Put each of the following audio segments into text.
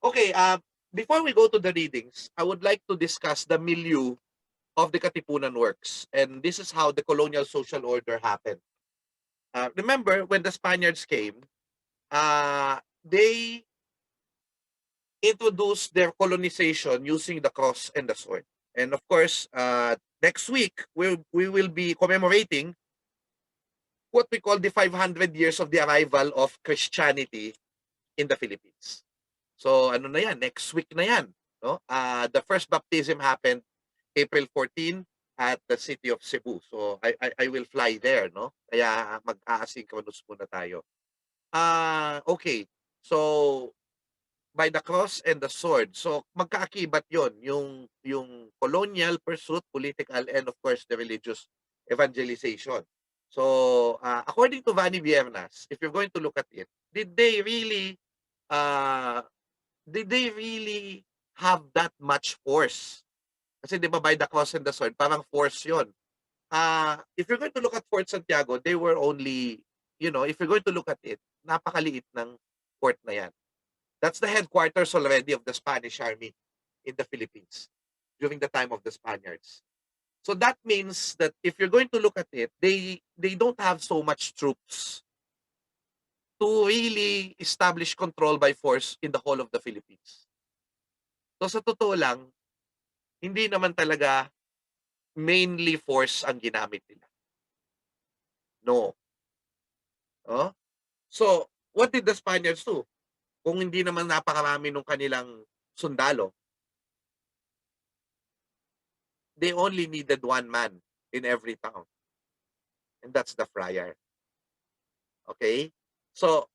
Okay, before we go to the readings, I would like to discuss the milieu of the Katipunan works. And this is how the colonial social order happened. Remember, when the Spaniards came, they introduced their colonization using the cross and the sword. And of course, next week, we will be commemorating what we call the 500 years of the arrival of Christianity in the Philippines. So ano na yan, next week na yan. No? The first baptism happened April 14 at the city of Cebu. So I will fly there, no? Kaya mag-asynchronous muna tayo. Okay. So by the cross and the sword. So magkaakibat 'yon, yung colonial pursuit, political, and of course the religious evangelization. So according to Vanny Viernas, if you're going to look at it, uh, did they really have that much force? Kasi 'di ba by the cross and the sword, parang force 'yon. If you're going to look at Fort Santiago, they were only, if you're going to look at it, napakaliit ng fort na 'yan. That's the headquarters already of the Spanish army in the Philippines during the time of the Spaniards. So that means that if you're going to look at it, they don't have so much troops to really establish control by force in the whole of the Philippines. So sa totoo lang, hindi naman talaga mainly force ang ginamit nila. No. Oh? So, what did the Spaniards do? Kung hindi naman napakarami nung kanilang sundalo, they only needed one man in every town. And that's the friar. Okay? So,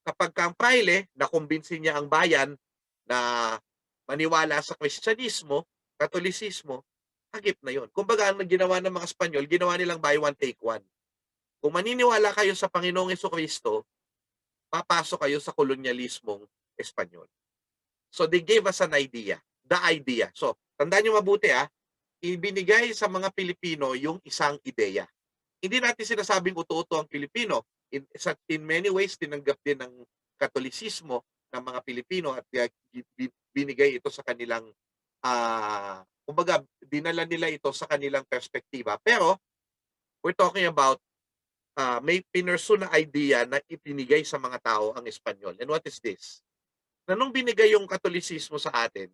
kapag kang praile, nakumbinsin niya ang bayan na maniwala sa Kristyanismo, Katolisismo, hagip na yon. Kumbaga, ang ginawa ng mga Espanyol, ginawa nilang buy one, take one. Kung maniniwala kayo sa Panginoong Jesucristo, papasok kayo sa kolonyalismong Espanyol. So, they gave us an idea. The idea. So, tandaan nyo mabuti ibinigay sa mga Pilipino yung isang ideya. Hindi natin sinasabing uto-uto ang Pilipino. In many ways, tinanggap din ng Katolisismo ng mga Pilipino at binigay ito sa kanilang, kumbaga, dinala nila ito sa kanilang perspektiba. Pero, we're talking about may pinursu na idea na ipinigay sa mga tao ang Espanyol. And what is this? Na nung binigay yung Katolisismo sa atin,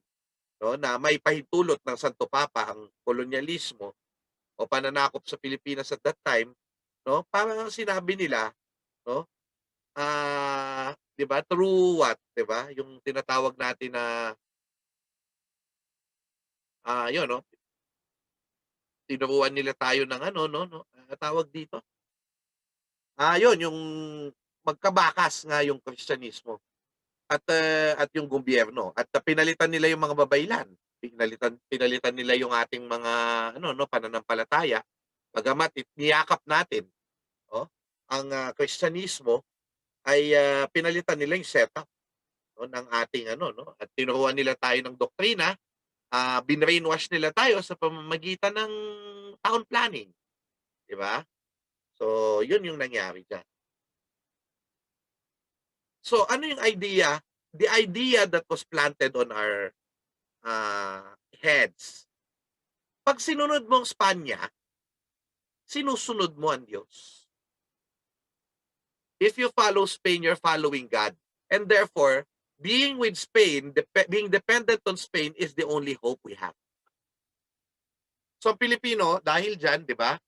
no, na may pahintulot ng Santo Papa ang kolonyalismo o pananakop sa Pilipinas at that time, no, parang sinabi nila, no, 'di ba, through what, 'di ba, yung tinatawag natin na yun, no, tinuruan nila tayo ng ano, no, tawag dito. Yun yung magkabakas nga yung Kristyanismo at yung gobyerno at pinalitan nila yung mga babaylan. Pinalitan nila yung ating mga pananampalataya. Bagamat niyakap natin, ang Kristyanismo ay pinalitan nila yung setup, no, ng ating at tinuruan nila tayo ng doktrina, binrainwash nila tayo sa pamamagitan ng town planning, di ba? So, yun yung nangyari diyan. So, ano yung idea? The idea that was planted on our heads. Pag sinunod mo ang Spanya, sinusunod mo ang Diyos. If you follow Spain, you're following God. And therefore, being with Spain, being dependent on Spain is the only hope we have. So, Pilipino, dahil dyan, di ba?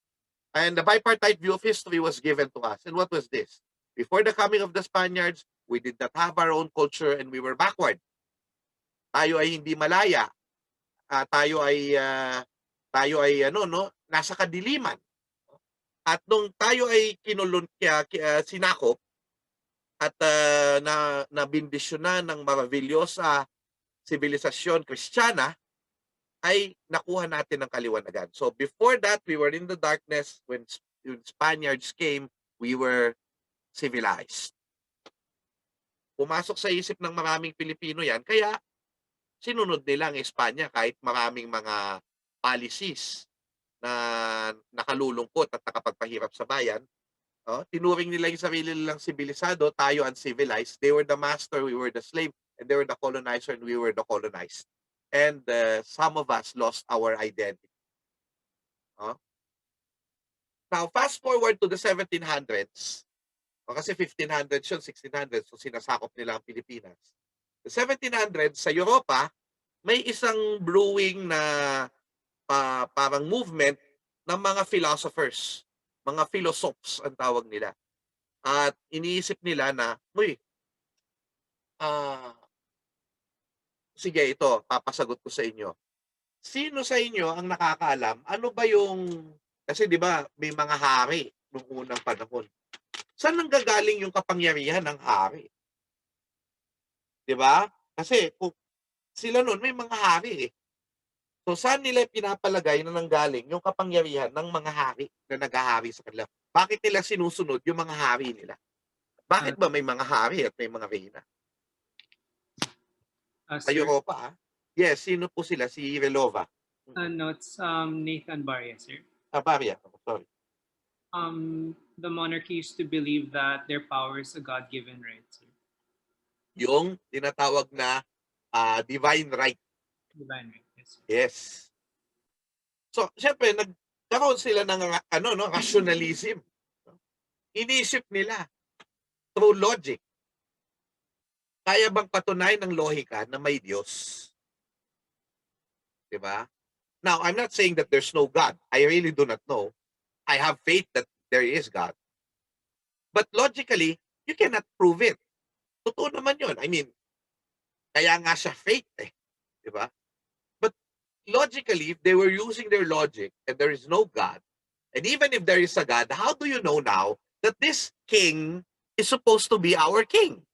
And the bipartite view of history was given to us. And what was this? Before the coming of the Spaniards, we did not have our own culture and we were backward. Tayo ay hindi malaya. Tayo ay nasa kadiliman. At nung tayo ay sinakop at nabindisyonan ng maravilyosa sibilisasyon Kristiyana, ay nakuha natin ng kaliwanagan. So before that, we were in the darkness. When Spaniards came, we were civilized. Pumasok sa isip ng maraming Pilipino yan, kaya sinunod nila ang Espanya kahit maraming mga policies na nakalulungkot at nakapagpahirap sa bayan. Tinuring nila yung sarili nilang sibilisado, tayo uncivilized. They were the master, we were the slave. and they were the colonizer and we were the colonized. And some of us lost our identity. Now, fast forward to the 1700s, kasi 1500s yun, 1600s, so sinasakop nila ang Pilipinas. The 1700s, sa Europa, may isang brewing na parang movement ng mga philosophers, mga philosophs ang tawag nila. At iniisip nila na, sige ito, papasagot ko sa inyo. Sino sa inyo ang nakakaalam, ano ba yung, kasi di ba may mga hari noong unang panahon. Saan nanggagaling yung kapangyarihan ng hari? Di ba? Kasi sila noon may mga hari eh. So saan nila pinapalagay na nanggaling yung kapangyarihan ng mga hari na naghahari sa kanila? Bakit nila sinusunod yung mga hari nila? Bakit ba may mga hari at may mga reyna? Sa Europa, yes, sino po sila? Si Relova. No, it's Nathan Barya, sir. Barya, sorry. The monarchy used to believe that their power is a God-given right, sir. Yung tinatawag na divine right. Divine right, yes. Sir. Yes. So, syempre, nagkaroon sila ng rationalism. Inisip nila through logic. Kaya bang patunayan ng lohika na may Diyos? Diba? Now, I'm not saying that there's no God. I really do not know. I have faith that there is God. But logically, you cannot prove it. Totoo naman yun. I mean, kaya nga siya faith eh. Diba? But logically, if they were using their logic and there is no God, and even if there is a God, how do you know now that this king is supposed to be our king?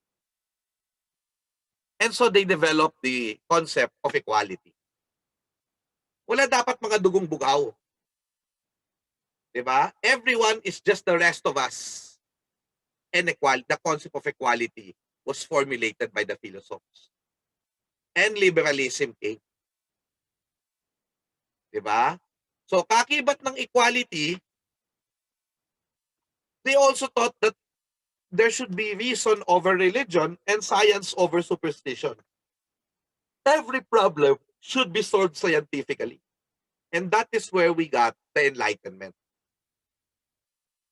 And so they developed the concept of equality. Wala dapat mga dugong bugaw. Diba? Everyone is just the rest of us. And the concept of equality was formulated by the philosophers. And liberalism came. Diba? So, kakibat ng equality, they also thought that there should be reason over religion and science over superstition. Every problem should be solved scientifically. And that is where we got the Enlightenment.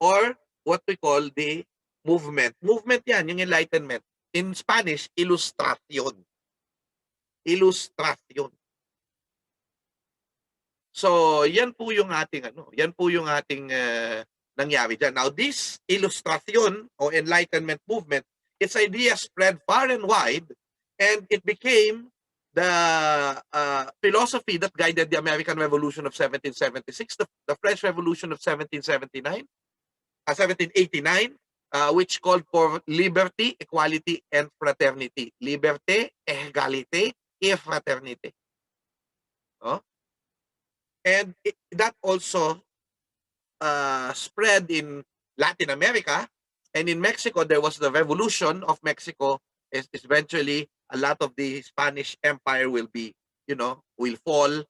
Or what we call the movement. Movement yan, yung Enlightenment. In Spanish, ilustración. Ilustración. So, yan po yung ating nangyari dyan. Now, this illustration o Enlightenment movement, its idea spread far and wide, and it became the philosophy that guided the American Revolution of 1776, the French Revolution of 1779, 1789, which called for liberty, equality, and fraternity. Liberté, égalité, et fraternité. Oh? And that also spread in Latin America, and in Mexico there was the Revolution of Mexico. Eventually a lot of the Spanish Empire will fall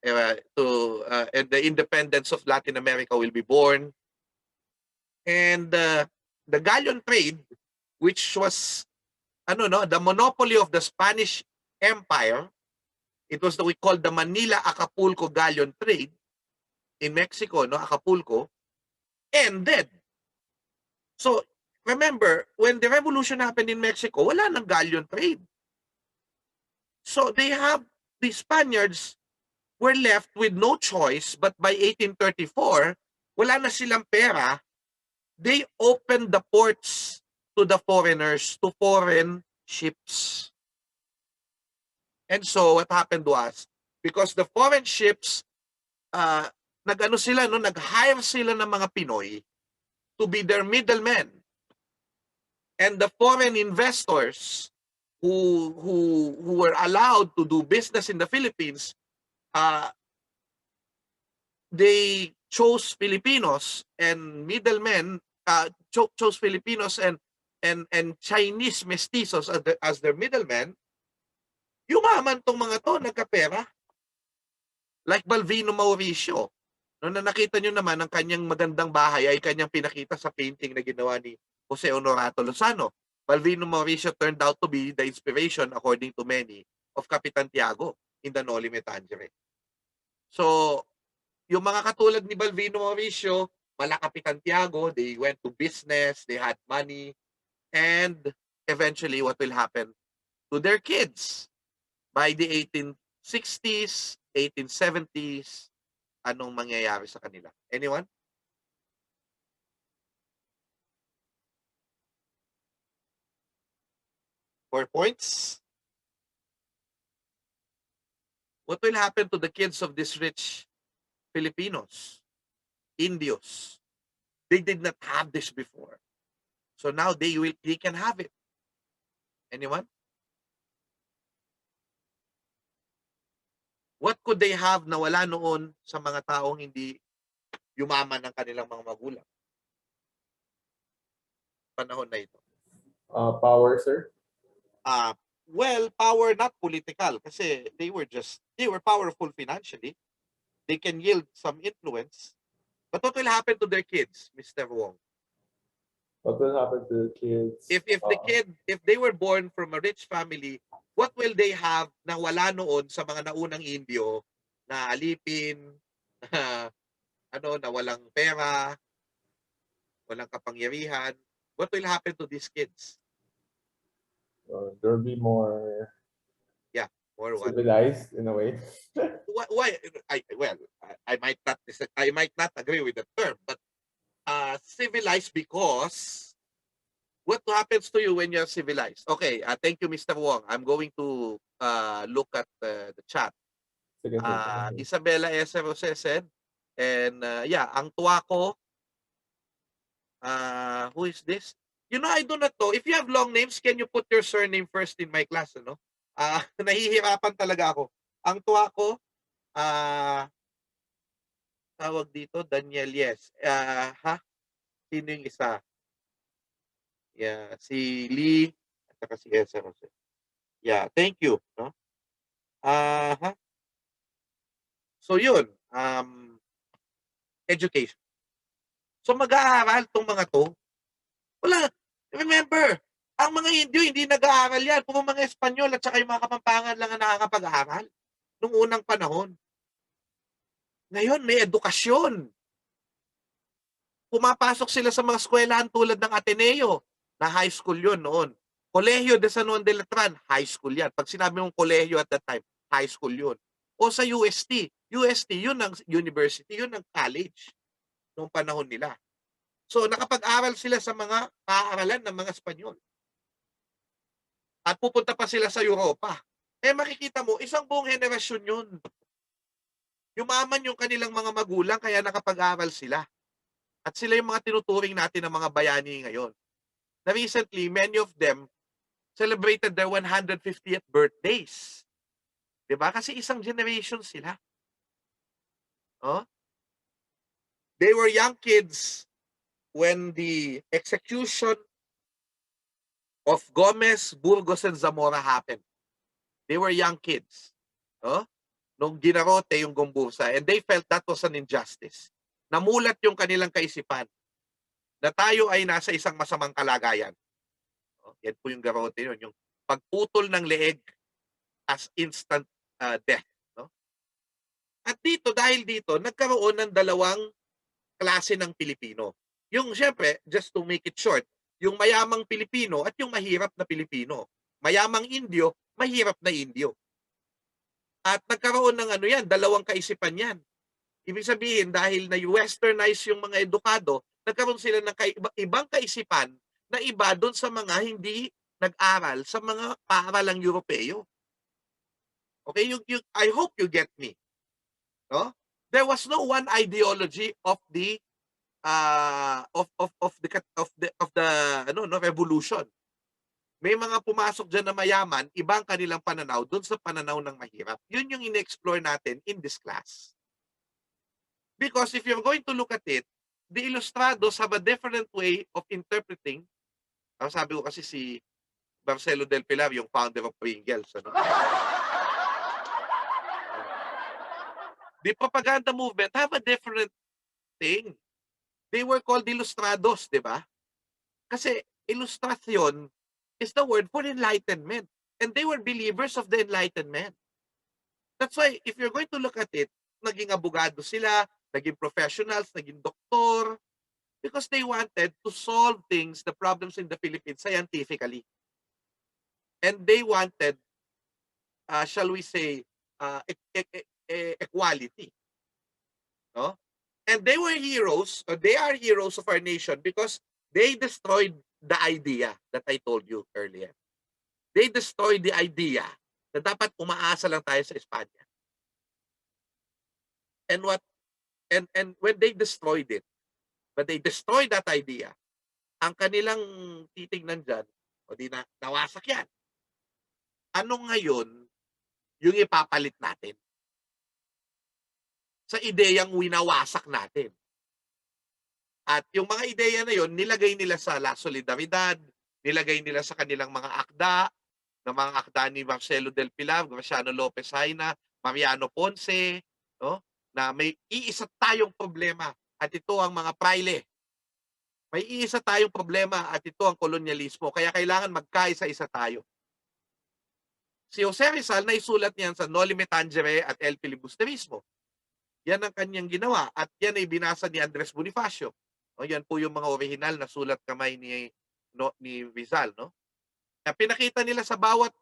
and the independence of Latin America will be born. And the galleon trade, which was the monopoly of the Spanish Empire, it was we called the Manila-Acapulco galleon trade in Mexico, Acapulco, ended. So, remember, when the revolution happened in Mexico, wala nang galleon trade. So, the Spaniards were left with no choice, but by 1834, wala na silang pera. They opened the ports to the foreigners, to foreign ships. And so, what happened was, because the foreign ships, nag-hire sila ng mga Pinoy to be their middlemen. And the foreign investors who were allowed to do business in the Philippines, they chose Filipinos and middlemen, chose Filipinos and Chinese mestizos as their middlemen. Yumaman tong mga to, nagkapera. Like Balvino Mauricio. No, na nakita nyo naman ang kanyang magandang bahay ay kanyang pinakita sa painting na ginawa ni Jose Honorato Lozano. Balvino Mauricio turned out to be the inspiration, according to many, of Kapitan Tiago in the Noli Me Tangere. So, yung mga katulad ni Balvino Mauricio, mala Kapitan Tiago, they went to business, they had money, and eventually what will happen to their kids by the 1860s, 1870s, anong mangyayari sa kanila? Anyone? Four points? What will happen to the kids of these rich Filipinos, Indios? They did not have this before. So now they can have it. Anyone? What could they have na wala noon sa mga taong hindi yumaman ng kanilang mga magulang? Panahon na ito. Power, sir. Well, power not political kasi they were powerful financially. They can yield some influence. But what will happen to their kids, Mr. Wong? What will happen to the kids? If they were born from a rich family, what will they have na wala noon sa mga naunang Indio na alipin, na walang pera, walang kapangyarihan? What will happen to these kids? There'll be more Or what? civilized in a way. Why? I might not agree with the term, but civilized because what happens to you when you're civilized? Okay, thank you, Mr. Wong. I'm going to look at the chat. Sige, sir. Isabella S. Rose said, and ang tuwa ko, who is this? You know, I do not know. If you have long names, can you put your surname first in my class, ano? Nahihirapan talaga ako. Ang tuwa ko, tawag dito, Daniel, yes. Sino yung isa? Yeah, si Lee, at saka si Esa Jose. Yeah, thank you. No? So yun, education. So mag-aaral tong mga to. Wala, remember, ang mga Indio hindi nag-aaral yan. Puro mga Espanyol at saka yung mga Kapampangan lang ang nakakapag-aaral nung unang panahon. Ngayon, may edukasyon. Pumapasok sila sa mga eskwelahan tulad ng Ateneo, na high school yun noon. Colegio de San Juan de Letran, high school yan. Pag sinabi mong colegio at that time, high school yun. O sa UST, yun ang university, yun ang college noong panahon nila. So nakapag-aral sila sa mga paaralan ng mga Espanyol. At pupunta pa sila sa Europa. Makikita mo, isang buong henerasyon yun. Yumaman yung kanilang mga magulang kaya nakapag-aral sila. At sila yung mga tinuturing natin ng mga bayani ngayon. Na recently, many of them celebrated their 150th birthdays. Diba? Kasi isang generation sila. Oh? They were young kids when the execution of Gomez, Burgos, and Zamora happened. They were young kids. Oh? Nung ginarote yung Gombursa, and they felt that was an injustice. Namulat yung kanilang kaisipan na tayo ay nasa isang masamang kalagayan. Oh, yan po yung garote yun, yung pagputol ng leeg as instant death. No? At dahil dito, nagkaroon ng dalawang klase ng Pilipino. Yung siyempre, just to make it short, yung mayamang Pilipino at yung mahirap na Pilipino. Mayamang Indio, mahirap na Indio. At nagkaroon ng dalawang kaisipan yan. Ibig sabihin, dahil na westernize yung mga edukado, nagkaroon sila ng ibang kaisipan na iba doon sa mga hindi nag-aral sa mga paaralang Europeo. Okay, I hope you get me. No? There was no one ideology of the revolution. May mga pumasok dyan na mayaman, ibang kanilang pananaw doon sa pananaw ng mahirap. Yun yung in-explore natin in this class. Because if you're going to look at it, the Ilustrados have a different way of interpreting. Sabi ko kasi si Marcelo del Pilar, yung founder of Pringles. Ano? The propaganda movement have a different thing. They were called Ilustrados, di ba? Kasi illustration is the word for enlightenment. And they were believers of the Enlightenment. That's why, if you're going to look at it, naging abogado sila, naging professionals, naging doktor, because they wanted to solve things, the problems in the Philippines, scientifically. And they wanted, shall we say, equality. No? And they were heroes, or they are heroes of our nation because they destroyed the idea that I told you earlier. They destroyed the idea na dapat umaasa lang tayo sa Espanya. And what and when they destroyed it, when they destroyed that idea, ang kanilang titignan diyan, o di na nawasak yan. Ano ngayon yung ipapalit natin sa ideyang winawasak natin? At yung mga ideya na yon nilagay nila sa La Solidaridad, nilagay nila sa kanilang mga akda, ng mga akda ni Marcelo del Pilar, Graciano Lopez Haina, Mariano Ponce, no? Na may iisa tayong problema at ito ang mga praile. May iisa tayong problema at ito ang kolonyalismo. Kaya kailangan magkaisa-isa tayo. Si Jose Rizal, naisulat niyan sa Noli Me Tangere at El Filibusterismo. Yan ang kanyang ginawa at yan ay binasa ni Andres Bonifacio. O, yan po yung mga original na sulat kamay ni Rizal. No? Na pinakita nila sa bawat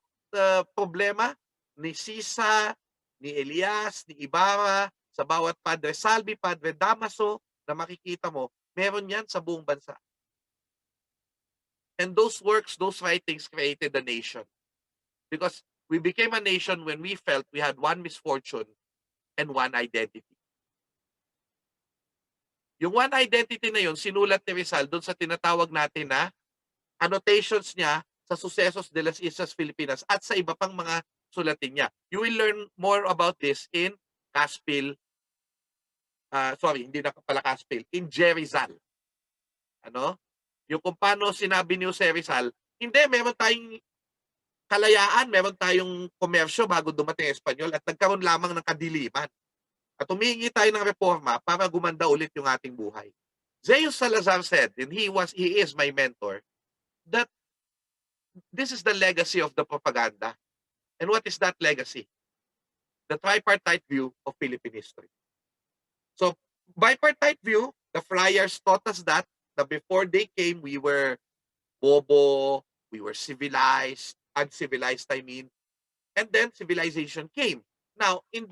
problema ni Sisa, ni Elias, ni Ibarra, sa bawat Padre Salvi, Padre Damaso, na makikita mo, meron yan sa buong bansa. And those works, those writings created a nation. Because we became a nation when we felt we had one misfortune and one identity. Yung one identity na yun, sinulat ni Rizal doon sa tinatawag natin na annotations niya sa Sucesos de las Islas Filipinas at sa iba pang mga sulatin niya. You will learn more about this in Caspil, hindi na pala Caspil, in J. Rizal. Ano? Yung kung paano sinabi ni Jose Rizal, hindi, meron tayong kalayaan, meron tayong komersyo bago dumating ang Espanyol at nagkaroon lamang ng kadiliman. At humingi tayo ng reforma para gumanda ulit yung ating buhay. Zeus Salazar said, and he is my mentor, that this is the legacy of the propaganda. And what is that legacy? The tripartite view of Philippine history. So, bipartite view, the friars taught us that before they came, we were bobo, we were civilized, uncivilized, I mean, and then civilization came. Now, in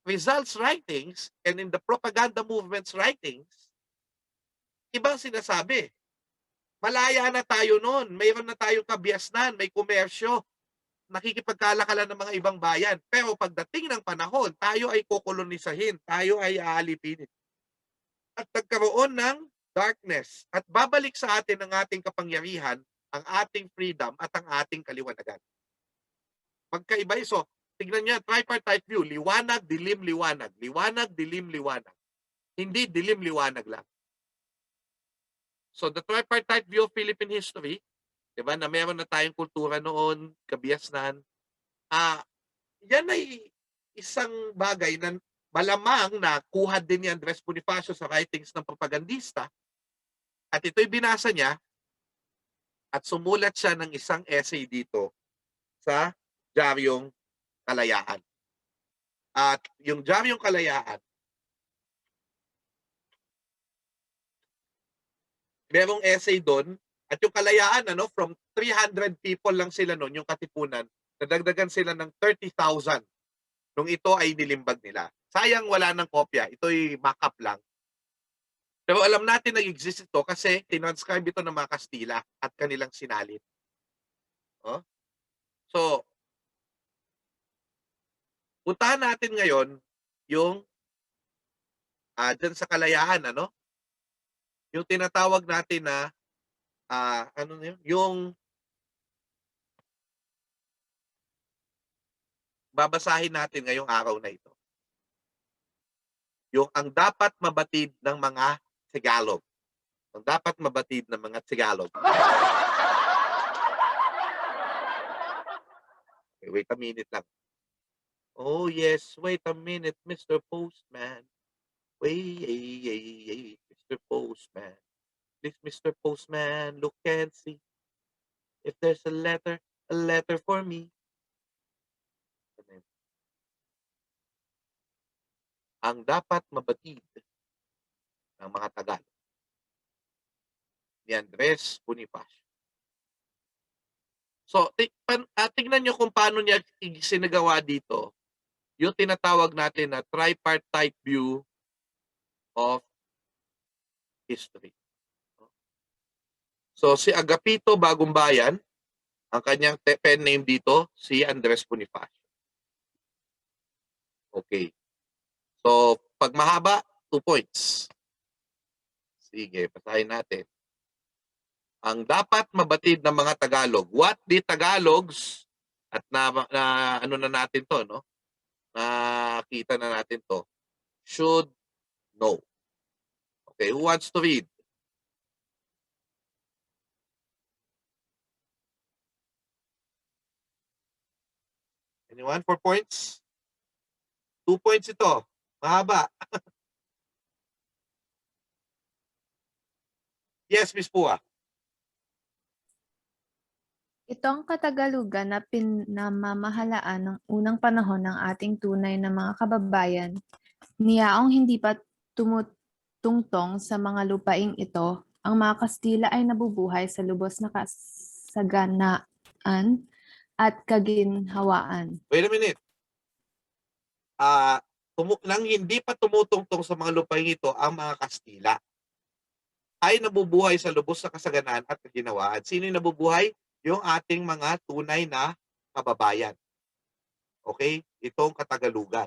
Rizal's writings and in the propaganda movement's writings, ibang sinasabi. Malaya na tayo noon, mayroon na tayong kabiasnan, may komersyo, nakikipagkalakalan ng mga ibang bayan. Pero pagdating ng panahon, tayo ay kokolonisahin, tayo ay aalipinin. At nagkaroon ng darkness at babalik sa atin ang ating kapangyarihan, ang ating freedom at ang ating kaliwanagan. Magkaiba iso. Tignan niya, tripartite view, liwanag, dilim, liwanag. Liwanag, dilim, liwanag. Hindi dilim, liwanag lang. So the tripartite view of Philippine history, diba, na meron na tayong kultura noon, kabiasnan, yan ay isang bagay na malamang na kuha din ni Andres Bonifacio sa writings ng propagandista. At ito'y binasa niya at sumulat siya ng isang essay dito sa Diaryong Kalayaan. At yung Diaryong Kalayaan, merong essay doon, at yung Kalayaan, from 300 people lang sila noon, yung Katipunan, nadagdagan sila ng 30,000 nung ito ay nilimbag nila. Sayang wala ng kopya, ito'y mock-up lang. Pero alam natin nag-exist ito kasi tinanscribe ito ng mga Kastila at kanilang sinalin. Oh? So, puntahan natin ngayon yung dyan sa Kalayaan, yung tinatawag natin na yung babasahin natin ngayong araw na ito. Yung ang dapat mabatid ng mga Tagalog. Ang dapat mabatid ng mga Tagalog. Okay, wait a minute lang. Oh yes, wait a minute, Mr. Postman. Wait, Mr. Postman. Please, Mr. Postman, look and see. If there's a letter for me. Ang dapat mabatid ng mga Tagalog ni Andres Bonifacio. So, tingnan nyo kung paano niya sinagawa dito yung tinatawag natin na tripartite view of history. So, si Agapito Bagong Bayan, ang kanyang pen name dito, si Andres Bonifacio. Okay. So, pag mahaba, 2 points. Sige, basahin natin. Ang dapat mabatid ng mga Tagalog. What the Tagalogs, at ano na natin to, no? Nakita na natin to, should know. Okay, who wants to read? Anyone for points? 2 points ito. Mahaba. Yes, Miss Pua. Ito ang Katagalugan na pinamamahalaan ng unang panahon ng ating tunay na mga kababayan. Niyaong hindi pa tumutungtong sa mga lupaing ito, ang mga Kastila ay nabubuhay sa lubos na kasaganaan at kaginhawaan. Wait a minute. Nang hindi pa tumutungtong sa mga lupaing ito, ang mga Kastila ay nabubuhay sa lubos na kasaganaan at kaginhawaan. Sino yung nabubuhay? Yung ating mga tunay na kababayan. Okay? Itong Katagalugan.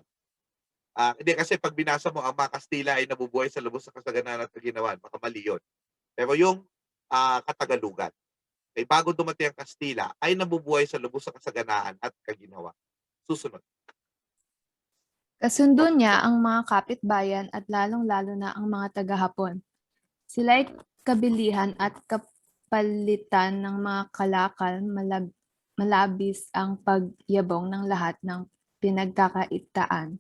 Hindi kasi pag binasa mo, ang mga Kastila ay nabubuhay sa lubos na kasaganaan at kaginhawaan. Makamali yun. Pero yung Katagalugan, ay bago dumating ang Kastila, ay nabubuhay sa lubos na kasaganaan at kaginhawaan. Susunod. Kasundo niya ang mga kapitbayan at lalong-lalo na ang mga taga-Hapon. Sila'y kabilihan at kapalitan ng mga kalakal, malabis ang pagyabong ng lahat ng pinagkakaitaan.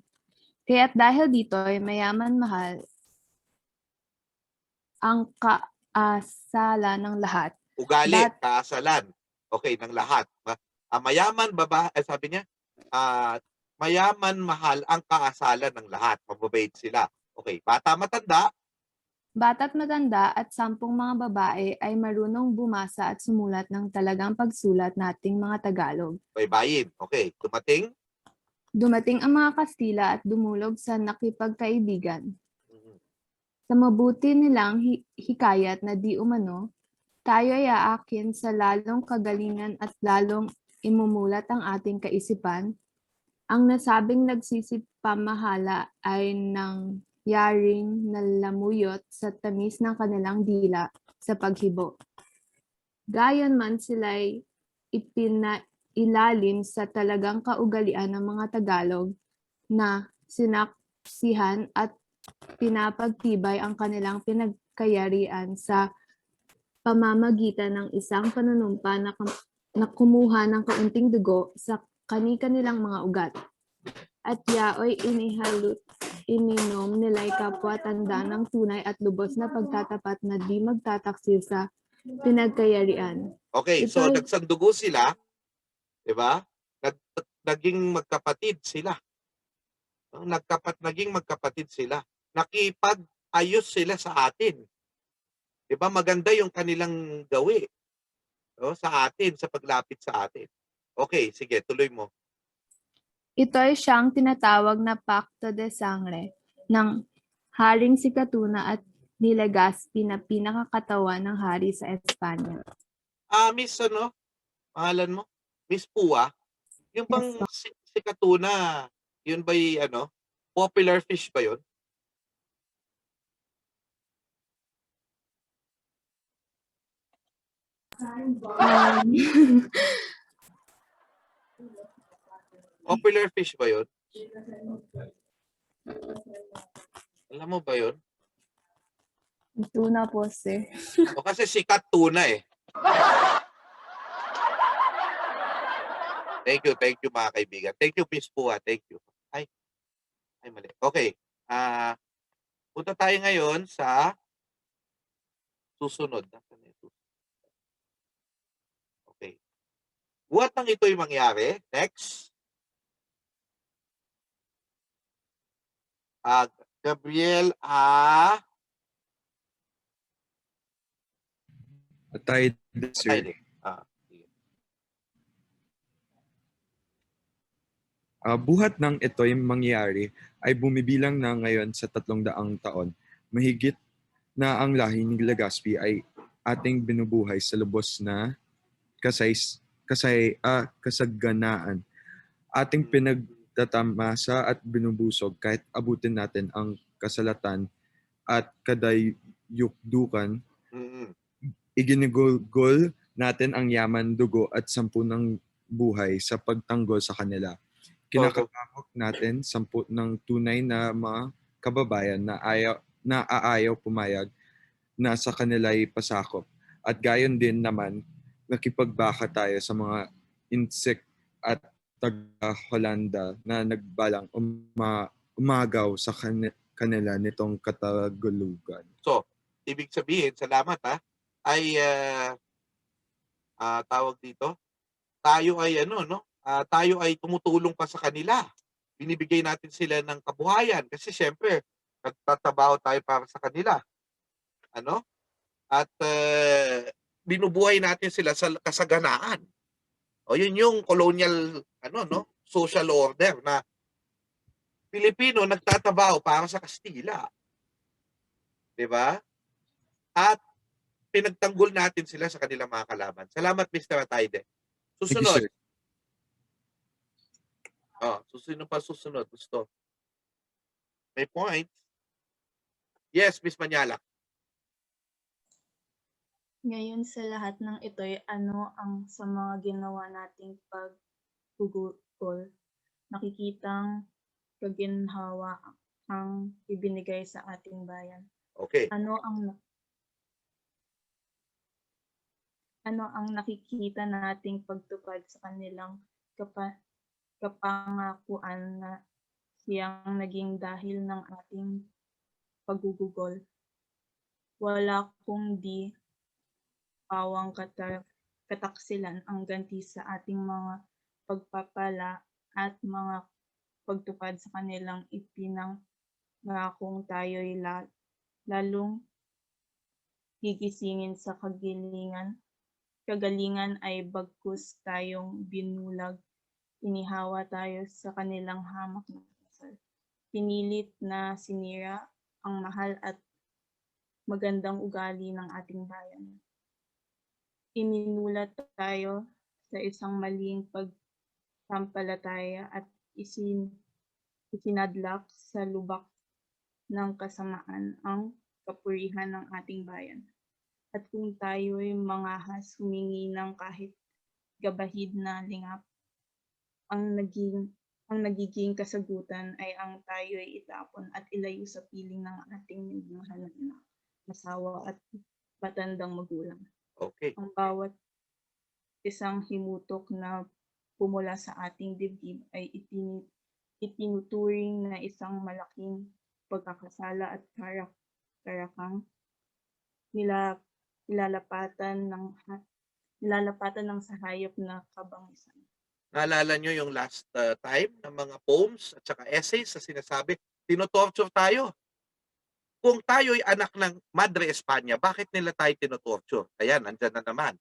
Kaya't dahil dito ay mayaman mahal ang kaasala ng lahat. Ugali, kaasalan. Okay, ng lahat. Mayaman, sabi niya, mayaman, mahal ang kaasalan ng lahat. Mababait sila. Okay, bata, matanda. Bata't matanda at 10 mga babae ay marunong bumasa at sumulat ng talagang pagsulat nating mga Tagalog. Baybayin. Okay, Dumating ang mga Kastila at dumulog sa nakipagkaibigan. Sa mabuti nilang hikayat na di umano, tayo ay aakin sa lalong kagalingan at lalong imumulat ang ating kaisipan. Ang nasabing nagsisipamahala ay nangyaring nalamuyot sa tamis ng kanilang dila sa paghibo. Gayon man sila'y ipinailalim sa talagang kaugalian ng mga Tagalog na sinaksihan at pinapagtibay ang kanilang pinagkayarian sa pamamagitan ng isang panunumpa na kumuha ng kaunting dugo sa kani-kanilang mga ugat. At yaoy ininom nila'y kapwa-tanda ng tunay at lubos na pagtatapat na di magtataksil sa pinagkayarian. Okay, so nagsandugo sila, di ba? Naging magkapatid sila. Naging magkapatid sila. Nakipag-ayos sila sa atin. Di ba? Maganda yung kanilang gawi, no? Sa atin, sa paglapit sa atin. Okay, sige, tuloy mo. Ito ay siyang tinatawag na Pacto de Sangre ng Haring si Katuna at ni Legazpi na pinakakatawan ng hari sa Espanya. Miss, pangalan mo? Miss Pua, yung bang si Katuna, yun ba'y popular fish ba yun? Popular fish ba yun? Alam mo ba yun? Tuna po, sir. O kasi sikat tuna eh. Thank you mga kaibigan. Thank you, Miss Pua. Thank you. Ay mali. Okay. Punta tayo ngayon sa susunod. Okay. Buhat ng ito'y mangyari. Next. Gabriel Atay, sir. Atayde. Sige. Buhat ng ito'y mangyayari ay bumibilang na ngayon sa 300 taon. Mahigit na ang lahi ni Legazpi ay ating binubuhay sa lubos na kasaganaan. Ating pinagtatamasa at binubusog kahit abutin natin ang kasalatan at kadayukdukan. Mm-mm. Iginugol natin ang yaman, dugo at 10 ng buhay sa pagtanggol sa kanila. Kinakapakok natin 10 ng tunay na mga kababayan na aayaw pumayag na sa kanila'y pasakop. At gayon din naman, nakipagbaka tayo sa mga insect at taga-Holanda na nagbalang umagaw sa kanila nitong katagulugan. So, ibig sabihin, salamat ay tawag dito, tayo ay tayo ay tumutulong pa sa kanila. Binibigay natin sila ng kabuhayan kasi syempre nagtatrabaho tayo para sa kanila. At binubuhay natin sila sa kasaganaan. O yun yung colonial social order na Pilipino nagtatrabaho para sa Kastila. 'Di ba? At pinagtanggol natin sila sa kanilang mga kalaban. Salamat, Mr. Atayde. Thank you, Susunod. sir. Susunod. Gusto. May point? Yes, Miss Manyala. Ngayon sa lahat ng ito'y ano ang sa mga ginawa nating paggugol, nakikitang kaginhawa ang ibinigay sa ating bayan. Okay. Ano ang nakikita nating pagtupad sa kanilang kapangakuan na siyang naging dahil ng ating paggugugol? Wala kundi pawang kataksilan ang ganti sa ating mga pagpapala at mga pagtupad sa kanilang ipinangakong tayo'y lalong gigisingin sa kagalingan ay bagkus tayong binulag, inihawa tayo sa kanilang hamak na kasal. Pinilit na sinira ang mahal at magandang ugali ng ating bayan. Iminulat tayo sa isang maling pagsampalataya at isinadlak sa lubak ng kasamaan ang kapurihan ng ating bayan. At kung tayo'y mangahas humingi ng kahit gabahid na lingap, ang nagiging kasagutan ay ang tayo'y itapon at ilayo sa piling ng ating minamahal na asawa at matandang magulang. Okay. Ang bawat isang himutok na pumula sa ating dibdib ay itinuturing na isang malaking pagkakasala at karakang nilalapatan ng sahayop na kabangisan. Naalala nyo yung last time ng mga poems at saka essays na sinasabi, tinotorture tayo. Kung tayo'y anak ng Madre Espanya, bakit nila tayo tinotorture? Ayan, andyan na naman.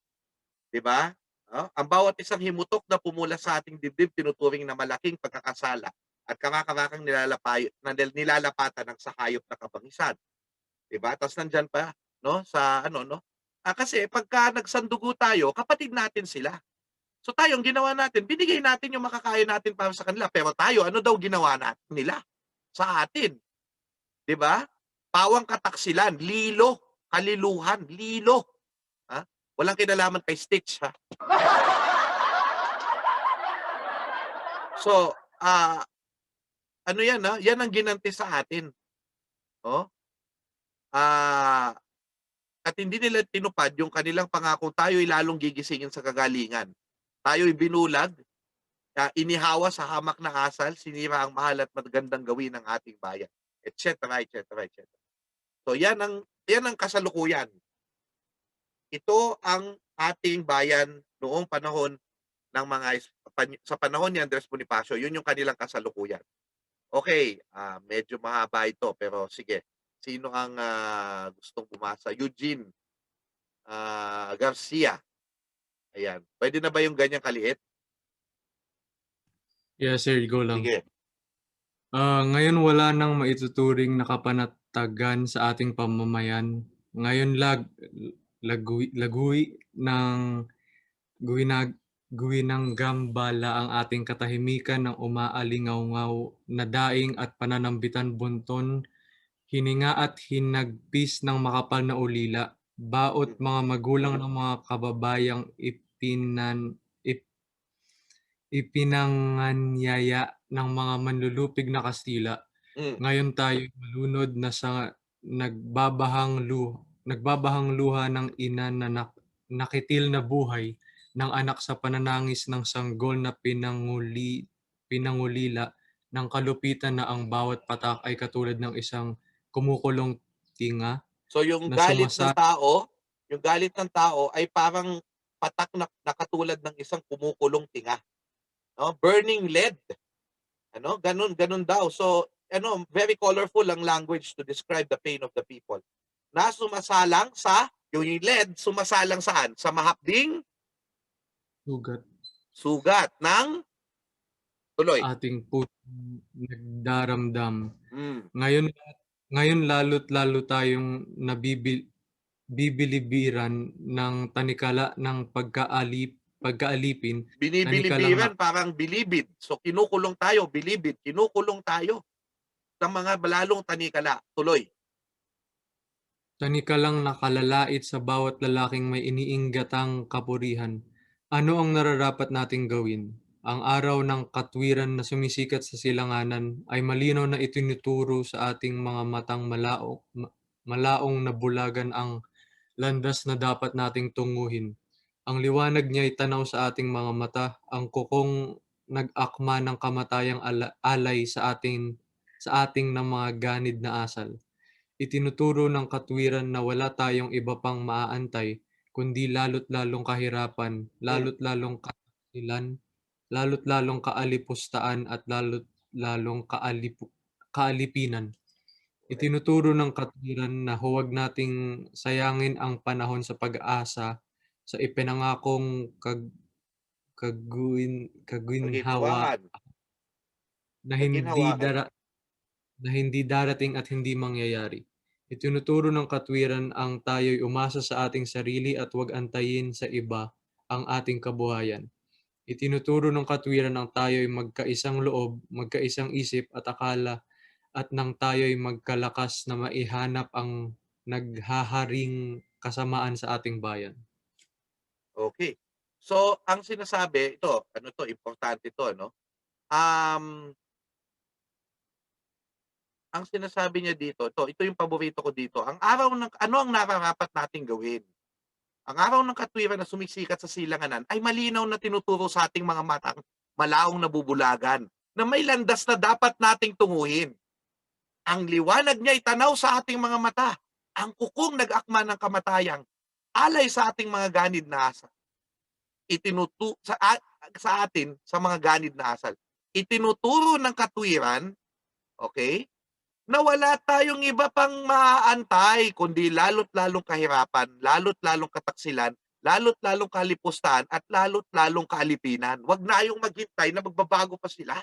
Diba? Ang bawat isang himutok na pumula sa ating dibdib, tinuturing na malaking pagkakasala at kamakarakang nilalapatan ng sahayop na kabangisan. Diba? Tapos nandyan pa, sa kasi pagka nagsandugo tayo, kapatid natin sila. So tayo, ang ginawa natin, binigay natin yung makakaya natin para sa kanila. Pero tayo, ano daw ginawa natin nila sa atin? Diba? Pawang kataksilan, lilo, kaliluhan, lilo. Walang kinalaman kay Stitch, So, ano yan, yan ang ginanti sa atin. At hindi nila tinupad yung kanilang pangako, tayo'y lalong gigisingin sa kagalingan. Tayo'y binulag, inihawa sa hamak na asal, sinira ang mahal at magandang gawin ng ating bayan, etc., etc., etc. So yan ang kasalukuyan. Ito ang ating bayan noong panahon ng mga sa panahon ni Andres Bonifacio, yun yung kanilang kasalukuyan. Okay, medyo mahaba ito pero sige. Sino ang gustong bumasa? Eugene Garcia. Ayan. Pwede na ba yung ganyang kaliit? Yes, sir, go lang. Sige. Ngayon wala nang maituturing na kapanatagan sa ating pamamayan. Ngayon laguy ng guwinanggambala ang ating katahimikan ng umaalingaw na daing at pananambitan bunton, hininga at hinagpis ng makapal na ulila, baot mga magulang ng mga kababayang ipinanganyaya ng mga manlulupig na Kastila. Mm. Ngayon tayo malunod na sa nagbabahang luha ng ina na nakitil na buhay ng anak sa pananangis ng sanggol na pinangulila ng kalupitan na ang bawat patak ay katulad ng isang kumukulong tinga So yung na galit ng tao ay parang patak na katulad ng isang kumukulong tinga. No? Burning lead. Ano? Ganun daw. So, very colorful ang language to describe the pain of the people. Na sumasalang yung lead, sumasalang saan? Sa mahapding sugat ng tuloy. ating pusong nagdaramdam. Mm. Ngayon lalo tayong bibilibiran ng tanikala ng pagkaalipin. Binibilibiran, parang bilibid. So kinukulong tayo, bilibid, kinukulong tayo sa mga lalong tanikala. Tuloy. Tanikalang nakalalait sa bawat lalaking may iniinggatang kapurihan. Ano ang nararapat nating gawin? Ang araw ng katwiran na sumisikat sa silanganan ay malinaw na itinuturo sa ating mga matang malaong nabulagan ang landas na dapat nating tunguhin. Ang liwanag niya ay tanaw sa ating mga mata, ang kukong nag-akma ng kamatayang alay sa ating ng mga ganid na asal. Itinuturo ng katwiran na wala tayong iba pang maaantay, kundi lalo't lalong kahirapan, lalo't lalong kasilan, lalo't lalong kaalipustaan at lalo't lalong kaalipinan. Itinuturo ng katwiran na huwag nating sayangin ang panahon sa pag-asa sa ipinangakong kaginhawa Kaginhawaan. na Kaginhawaan. hindi darating at hindi mangyayari. Itinuturo ng katwiran ang tayo'y umasa sa ating sarili at huwag antayin sa iba ang ating kabuhayan. Itinuturo ng katwiran ang tayo'y magkaisang loob, magkaisang isip at akala at nang tayo'y magkalakas na maihanap ang naghaharing kasamaan sa ating bayan. Okay. So, ang sinasabi, ito, importante ito, no? Ang sinasabi niya dito, ito yung paborito ko dito. Ano ang nararapat nating gawin? Ang araw ng katwiran na sumisikat sa silanganan ay malinaw na tinuturo sa ating mga matang malaong nabubulagan na may landas na dapat nating tunguhin. Ang liwanag niya ay tanaw sa ating mga mata. Ang kukong nag-akma ng kamatayang alay sa ating mga ganid na asal. Sa atin, sa mga ganid na asal. Itinuturo ng katwiran, okay, na wala tayong iba pang maaantay, kundi lalo't lalong kahirapan, lalo't lalong kataksilan, lalo't lalong kalipustahan, at lalo't lalong kaalipinan. Huwag na yung maghintay na magbabago pa sila.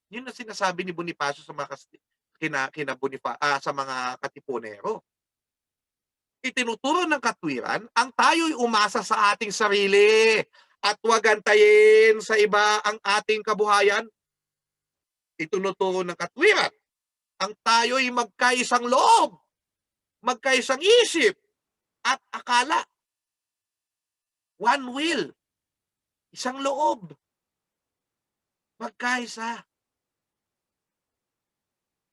Yun ang sinasabi ni Bonifacio sa mga sa mga Katipunero. Itinuturo ng katwiran, ang tayo'y umasa sa ating sarili at huwag antayin sa iba ang ating kabuhayan. Itinuturo ng katwiran, ang tayo'y magkaisang loob, magkaisang isip, at akala. One will. Isang loob. Magkaisa.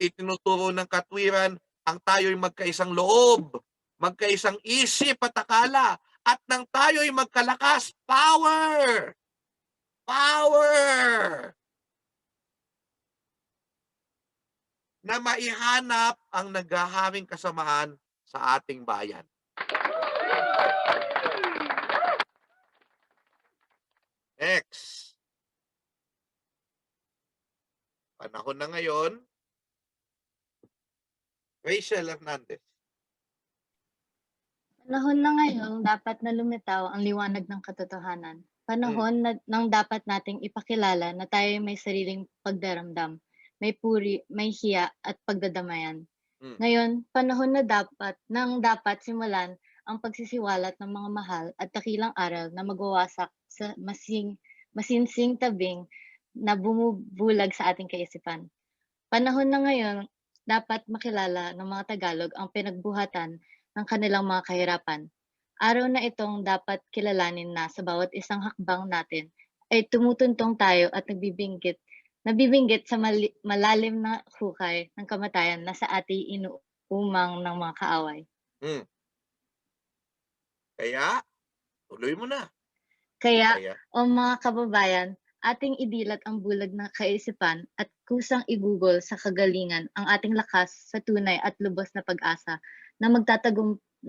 Itinuturo ng katwiran, ang tayo'y magkaisang loob, magkaisang isip at akala, at nang tayo'y magkalakas, power! Power! Na maihanap ang naghaharing kasamaan sa ating bayan. Next. Panahon na ngayon. Rachel Hernandez. Panahon na ngayong dapat na lumitaw ang liwanag ng katotohanan. Panahon na nang dapat nating ipakilala na tayo may sariling pagdaramdam, may puri, may hiya at pagdadamayan. Ngayon, panahon na dapat simulan ang pagsisiwalat ng mga mahal at dakilang aral na magwawasak sa masinsing tabing na bumubulag sa ating kaisipan. Panahon na ngayon, dapat makilala ng mga Tagalog ang pinagbuhatan ng kanilang mga kahirapan. Araw na itong dapat kilalanin na sa bawat isang hakbang natin ay tumutuntong tayo at nabibinggit sa malalim na hukay ng kamatayan na sa ating inuumang ng mga kaaway. Kaya, tuloy mo na. Kaya, o mga kababayan, ating idilat ang bulag ng kaisipan at kusang igugol sa kagalingan ang ating lakas sa tunay at lubos na pag-asa na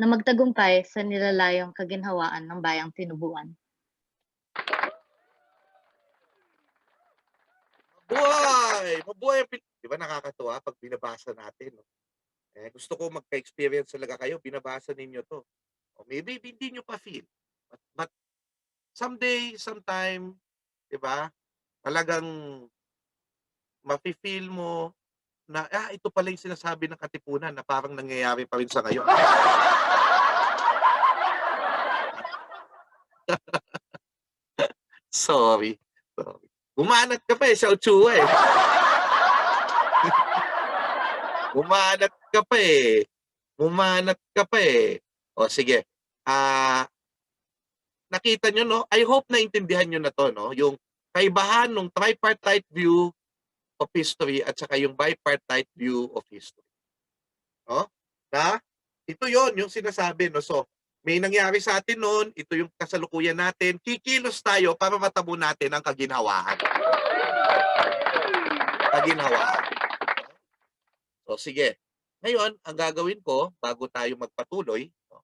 magtagumpay sa nilalayong kaginhawaan ng bayang Tinubuan. Mabuhay! Mabuhay! Di ba nakakatuwa pag binabasa natin? No? Gusto ko magka-experience talaga kayo. Binabasa ninyo to. O maybe hindi nyo pa feel. But someday, sometime, di ba? Talagang mafe-feel mo na ito pala yung sinasabi ng Katipunan na parang nangyayari pa rin sa ngayon. Sorry. Gumanat ka pa sa Uchua eh. Gumanat ka pa eh. O sige. Nakita nyo, no? I hope na intindihan nyo na to, no? Yung kaibahan ng tripartite view of history at saka yung bipartite view of history. No? Na ito yon yung sinasabi, no? So, may nangyari sa atin noon, ito yung kasalukuyan natin, kikilos tayo para matabo natin ang kaginhawaan. So, sige. Ngayon, ang gagawin ko, bago tayo magpatuloy, no?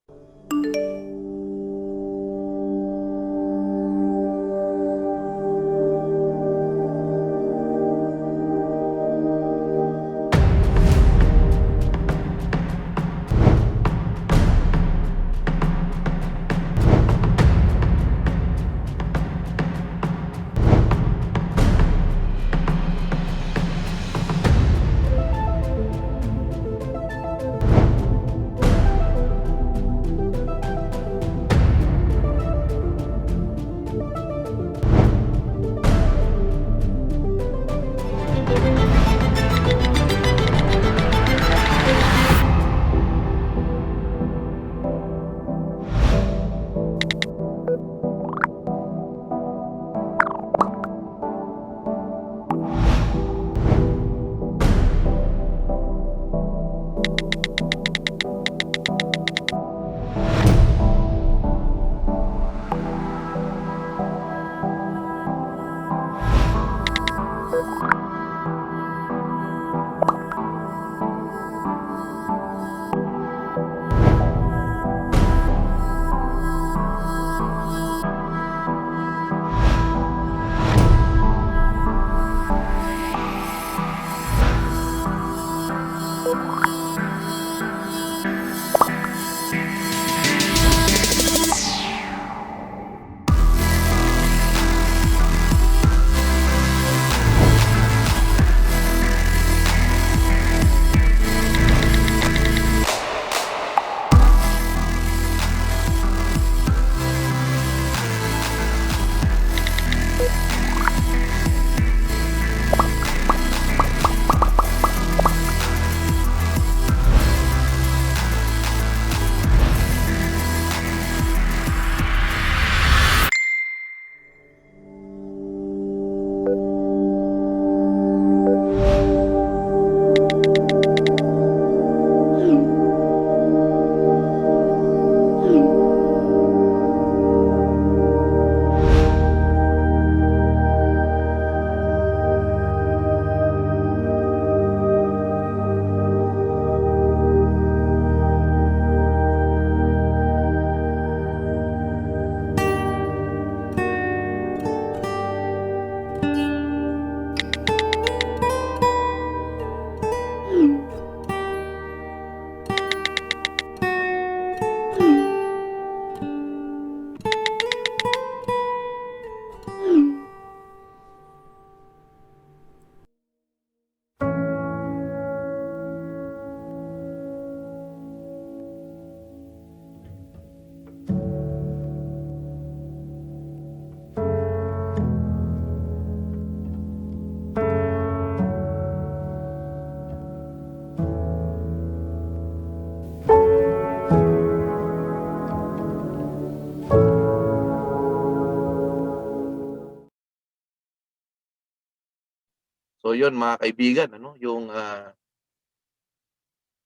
So yun mga kaibigan, ano, yung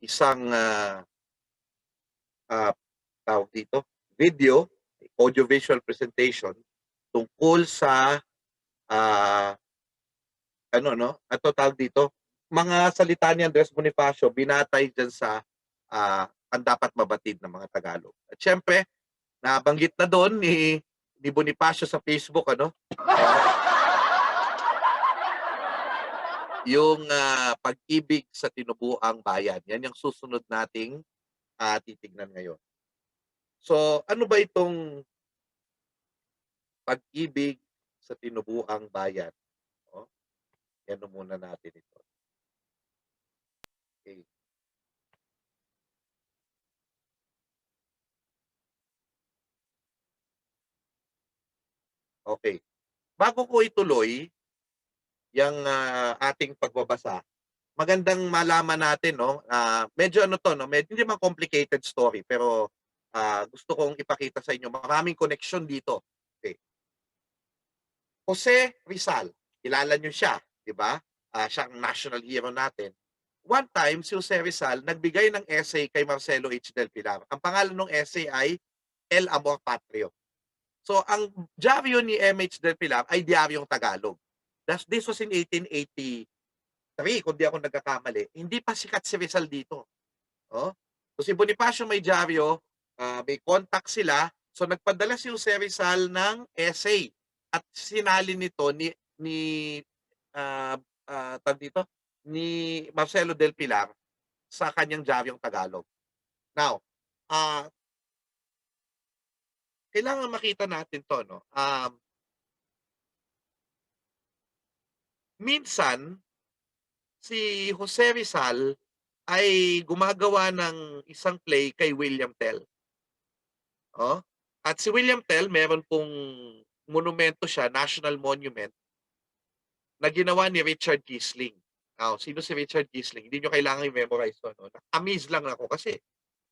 isang tawag dito, video, audiovisual presentation tungkol sa ano no, ato tawag dito, mga salita ni Andres Bonifacio binatay dyan sa ang dapat mabatid ng mga Tagalog. At syempre, nabanggit na doon ni Bonifacio sa Facebook, ano, yung pag-ibig sa Tinubuang Bayan. Yan yung susunod nating titignan ngayon. So, ano ba itong pag-ibig sa Tinubuang Bayan? O, yan muna natin ito. Okay. Okay. Bago ko ituloy yung ating pagbabasa, magandang malaman natin, no, medyo ano to, no, medyo hindi man complicated story, pero gusto kong ipakita sa inyo, maraming connection dito. Okay. Jose Rizal, kilala nyo siya, di ba? Siya ang national hero natin. One time, si Jose Rizal nagbigay ng essay kay Marcelo H. Del Pilar. Ang pangalan ng essay ay El Amor Patrio. So, ang dyaryo ni M.H. Del Pilar ay dyaryong Tagalog. This was in 1883, kung di ako nagkakamali. Hindi pa sikat si Rizal dito. Oh? So, si Bonifacio may dyaryo, may contact sila. So, nagpadala si Jose Rizal ng essay. At sinali nito ni dito, ni Marcelo Del Pilar sa kanyang dyaryong Tagalog. Now, kailangan makita natin to, no? Minsan si Jose Rizal ay gumagawa ng isang play kay William Tell. Oh? At si William Tell, meron pong monumento siya, national monument, na ginawa ni Richard Kisling. Now, sino si Richard Kisling? Hindi nyo kailangan i-memorize to. No? Amaze lang ako kasi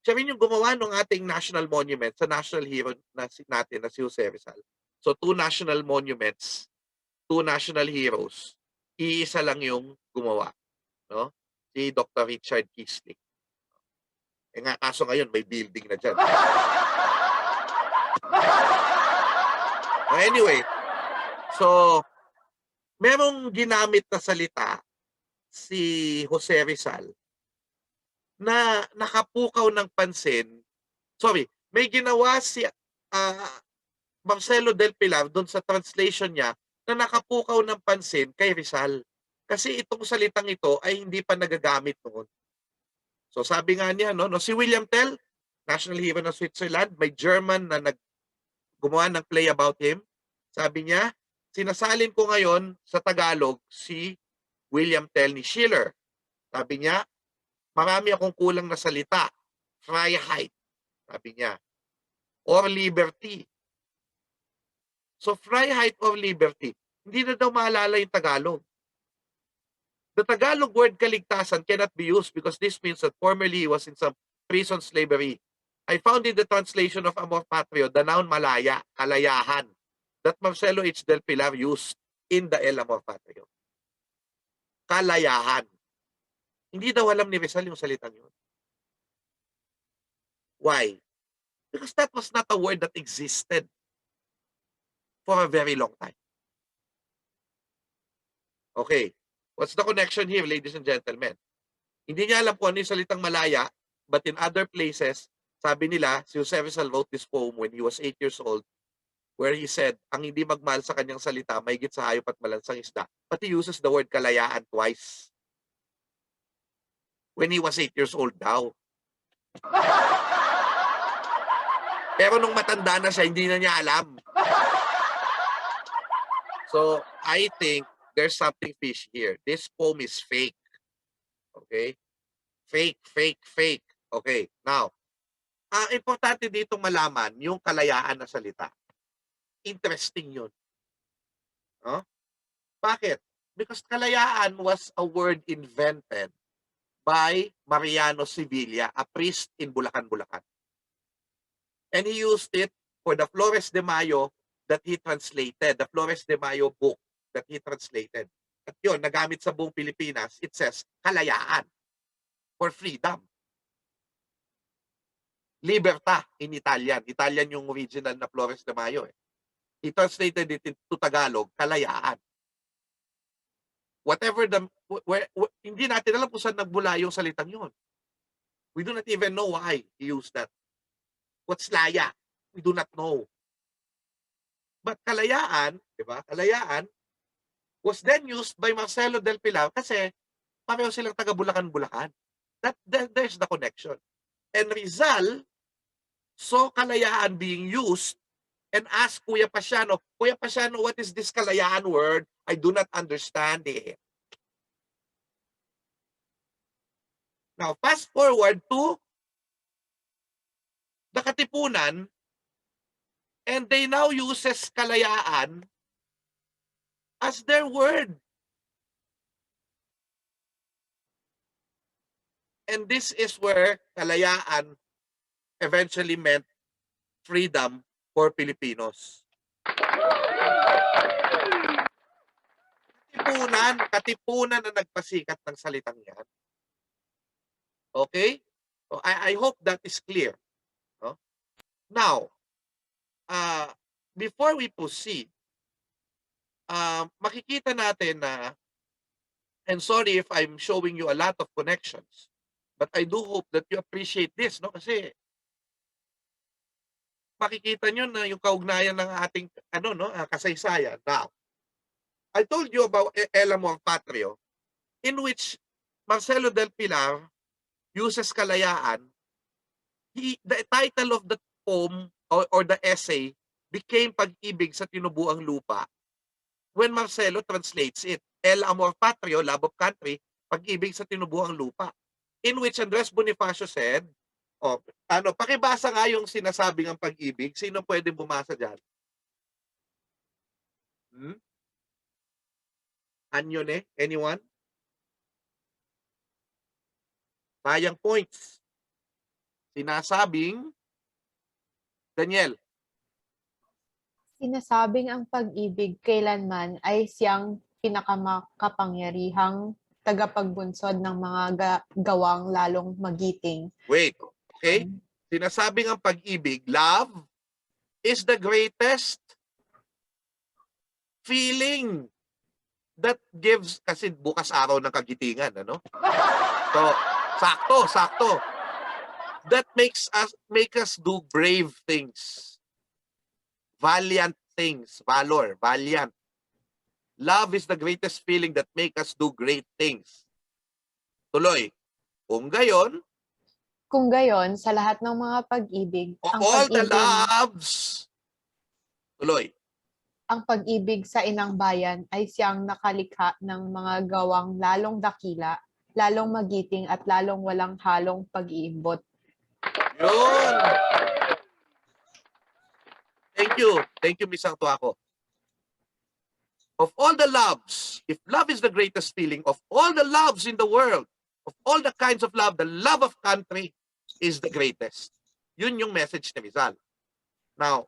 siya rin yung gumawa ng ating national monument sa national hero natin na si Jose Rizal. So, 2 national monuments, 2 national heroes, iisa lang yung gumawa. No? Si Dr. Richard Kisling. Eh nga, kaso ngayon, may building na dyan. Anyway, so, merong ginamit na salita si Jose Rizal na nakapukaw ng pansin. Sorry, may ginawa si Marcelo Del Pilar doon sa translation niya na nakapukaw ng pansin kay Rizal. Kasi itong salitang ito ay hindi pa nagagamit noon. So sabi nga niya, no, si William Tell, national hero ng Switzerland, may German na gumawa ng play about him. Sabi niya, sinasalin ko ngayon sa Tagalog si William Tell ni Schiller. Sabi niya, marami akong kulang na salita. Freiheit, sabi niya. Or liberty. So Freiheit or liberty, hindi na daw maalala yung Tagalog. The Tagalog word kaligtasan cannot be used because this means that formerly he was in some prison slavery. I found in the translation of Amor Patrio the noun malaya, kalayahan, that Marcelo H. Del Pilar used in the El Amor Patrio. Kalayahan. Hindi daw alam ni Rizal yung salitang yun. Why? Because that was not a word that existed for a very long time. Okay. What's the connection here, ladies and gentlemen? Hindi niya alam kung ano yung salitang malaya, but in other places, sabi nila, si Jose Rizal wrote this poem when he was 8 years old, where he said, ang hindi magmahal sa kanyang salita, mahigit sa hayop at malansang isda. But he uses the word kalayaan twice. When he was 8 years old daw. Pero nung matanda na siya, hindi na niya alam. So, I think there's something fish here. This poem is fake. Okay? Fake, fake, fake. Okay, now, importante dito malaman yung kalayaan na salita. Interesting yun. Huh? Bakit? Because kalayaan was a word invented by Mariano Sevilla, a priest in Bulacan, Bulacan. And he used it for the Flores de Mayo that he translated, the Flores de Mayo book that he translated. at yun, nagamit sa buong Pilipinas, it says kalayaan for freedom. Libertà in Italian. Italian yung original na Flores de Mayo. He translated it into Tagalog, kalayaan. Whatever hindi natin alam kung saan nagmula yung salitang yun. We do not even know why he used that. What's laya? We do not know. But kalayaan, di ba? Kalayaan was then used by Marcelo del Pilar kasi pareho silang taga Bulacan-Bulacan. There's the connection. And Rizal saw kalayaan being used and asked Kuya Pasiano, what is this kalayaan word? I do not understand it. Now, fast forward to the Katipunan, and they now uses kalayaan as their word. And this is where kalayaan eventually meant freedom for Filipinos. Katipunan na nagpasikat ng salitang yan. Okay? So I hope that is clear. No? Now, before we proceed, makikita natin na, and sorry if I'm showing you a lot of connections, but I do hope that you appreciate this, no? Kasi makikita nyo na yung kaugnayan ng ating kasaysayan. Now, I told you about El Amor Patrio, in which Marcelo del Pilar uses kalayaan. The title of the poem or the essay became Pag-ibig sa Tinubuang Lupa when Marcelo translates it. El Amor Patrio, Love of Country, Pag-ibig sa Tinubuang Lupa. In which Andres Bonifacio said, pakibasa nga yung sinasabing ang pag-ibig. Sino pwede bumasa dyan? Anyone? Anyone? Sayang points. Sinasabing, Daniel. Sinasabing ang pag-ibig kailanman ay siyang pinakamakapangyarihang tagapagbunsod ng mga gawang lalong magiting. Wait, okay? Sinasabing ang pag-ibig, love, is the greatest feeling that gives, kasi bukas araw ng kagitingan, ano? So, sakto. That make us do brave things. Valiant things. Valor, valiant. Love is the greatest feeling that make us do great things. Tuloy. Kung gayon, sa lahat ng mga pag-ibig, ang all the loves. Tuloy. Ang pag-ibig sa inang bayan ay siyang nakalikha ng mga gawang lalong dakila, lalong magiting at lalong walang halong pag-iimbot. Yun. Thank you, Ms. Artuaco. Of all the loves, if love is the greatest feeling, of all the loves in the world, of all the kinds of love, the love of country is the greatest. Yun yung message ni Rizal. Now,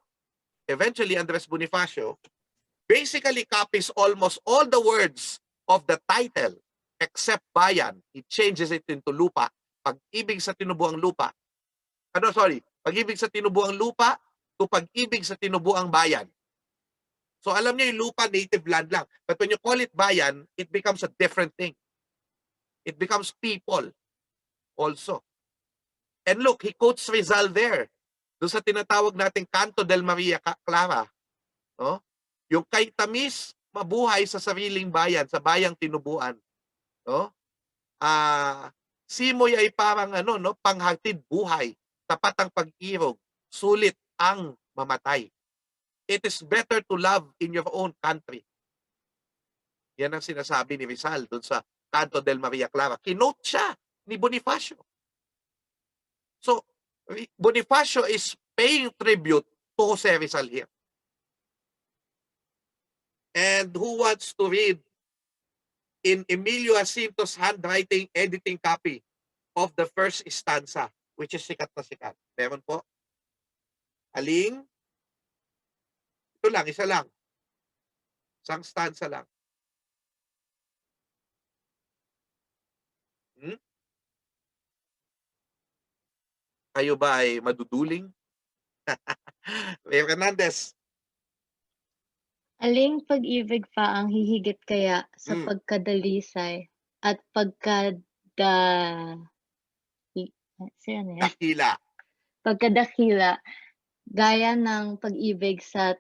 eventually, Andres Bonifacio basically copies almost all the words of the title except bayan. He changes it into lupa. Pag-ibig sa Tinubuang Lupa. Pag-ibig sa Tinubuang Lupa to Pag-ibig sa Tinubuang Bayan. So alam niyo yung lupa, native land lang. But when you call it bayan, it becomes a different thing. It becomes people also. And look, he quotes Rizal there. Doon sa tinatawag nating Canto del Maria Clara. No? Yung kay tamis, mabuhay sa sariling bayan, sa bayang tinubuan. No? Simoy ay parang panghatid buhay. Tapat ang pag-irog, sulit ang mamatay. It is better to love in your own country. Yan ang sinasabi ni Rizal doon sa Canto del Maria Clara. Kinote siya ni Bonifacio. So, Bonifacio is paying tribute to Jose Rizal here. And who wants to read in Emilio Jacinto's handwriting editing copy of the first stanza, which is sikat na sikat? Meron po? Aling? Ito lang, isa lang. Isang stanza lang. Kayo ba ay maduduling? Mayor Hernandez. Aling pag-ibig pa ang hihigit kaya sa Mm. pagkadalisay at Sino yan? Dakila. Pagkadakila, gaya ng pag-ibig sa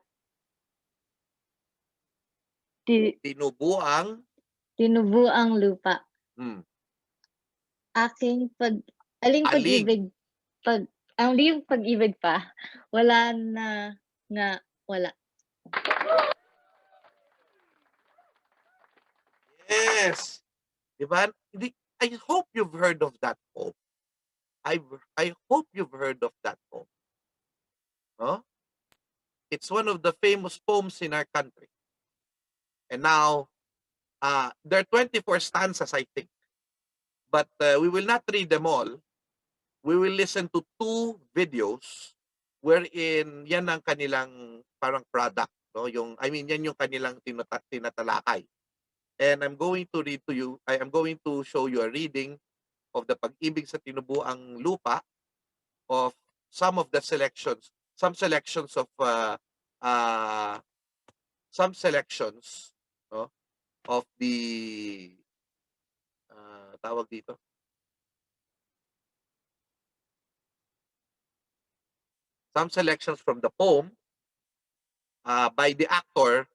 Tinubuang. tinubuang lupa. Mm. Aling Aling. pag-ibig ang pag-ibig pa, wala na nga wala. Yes. Diba? I hope you've heard of that poem. I hope you've heard of that poem. No? It's one of the famous poems in our country. And now, there are 24 stanzas, I think. But we will not read them all. We will listen to 2 videos wherein yan ang kanilang parang product. No? Yan yung kanilang tinatalakay. And I'm going to read to you, I am going to show you a reading of the Pag-ibig sa Tinubuang Lupa of some selections no, of the tawag dito. Some selections from the poem by the actor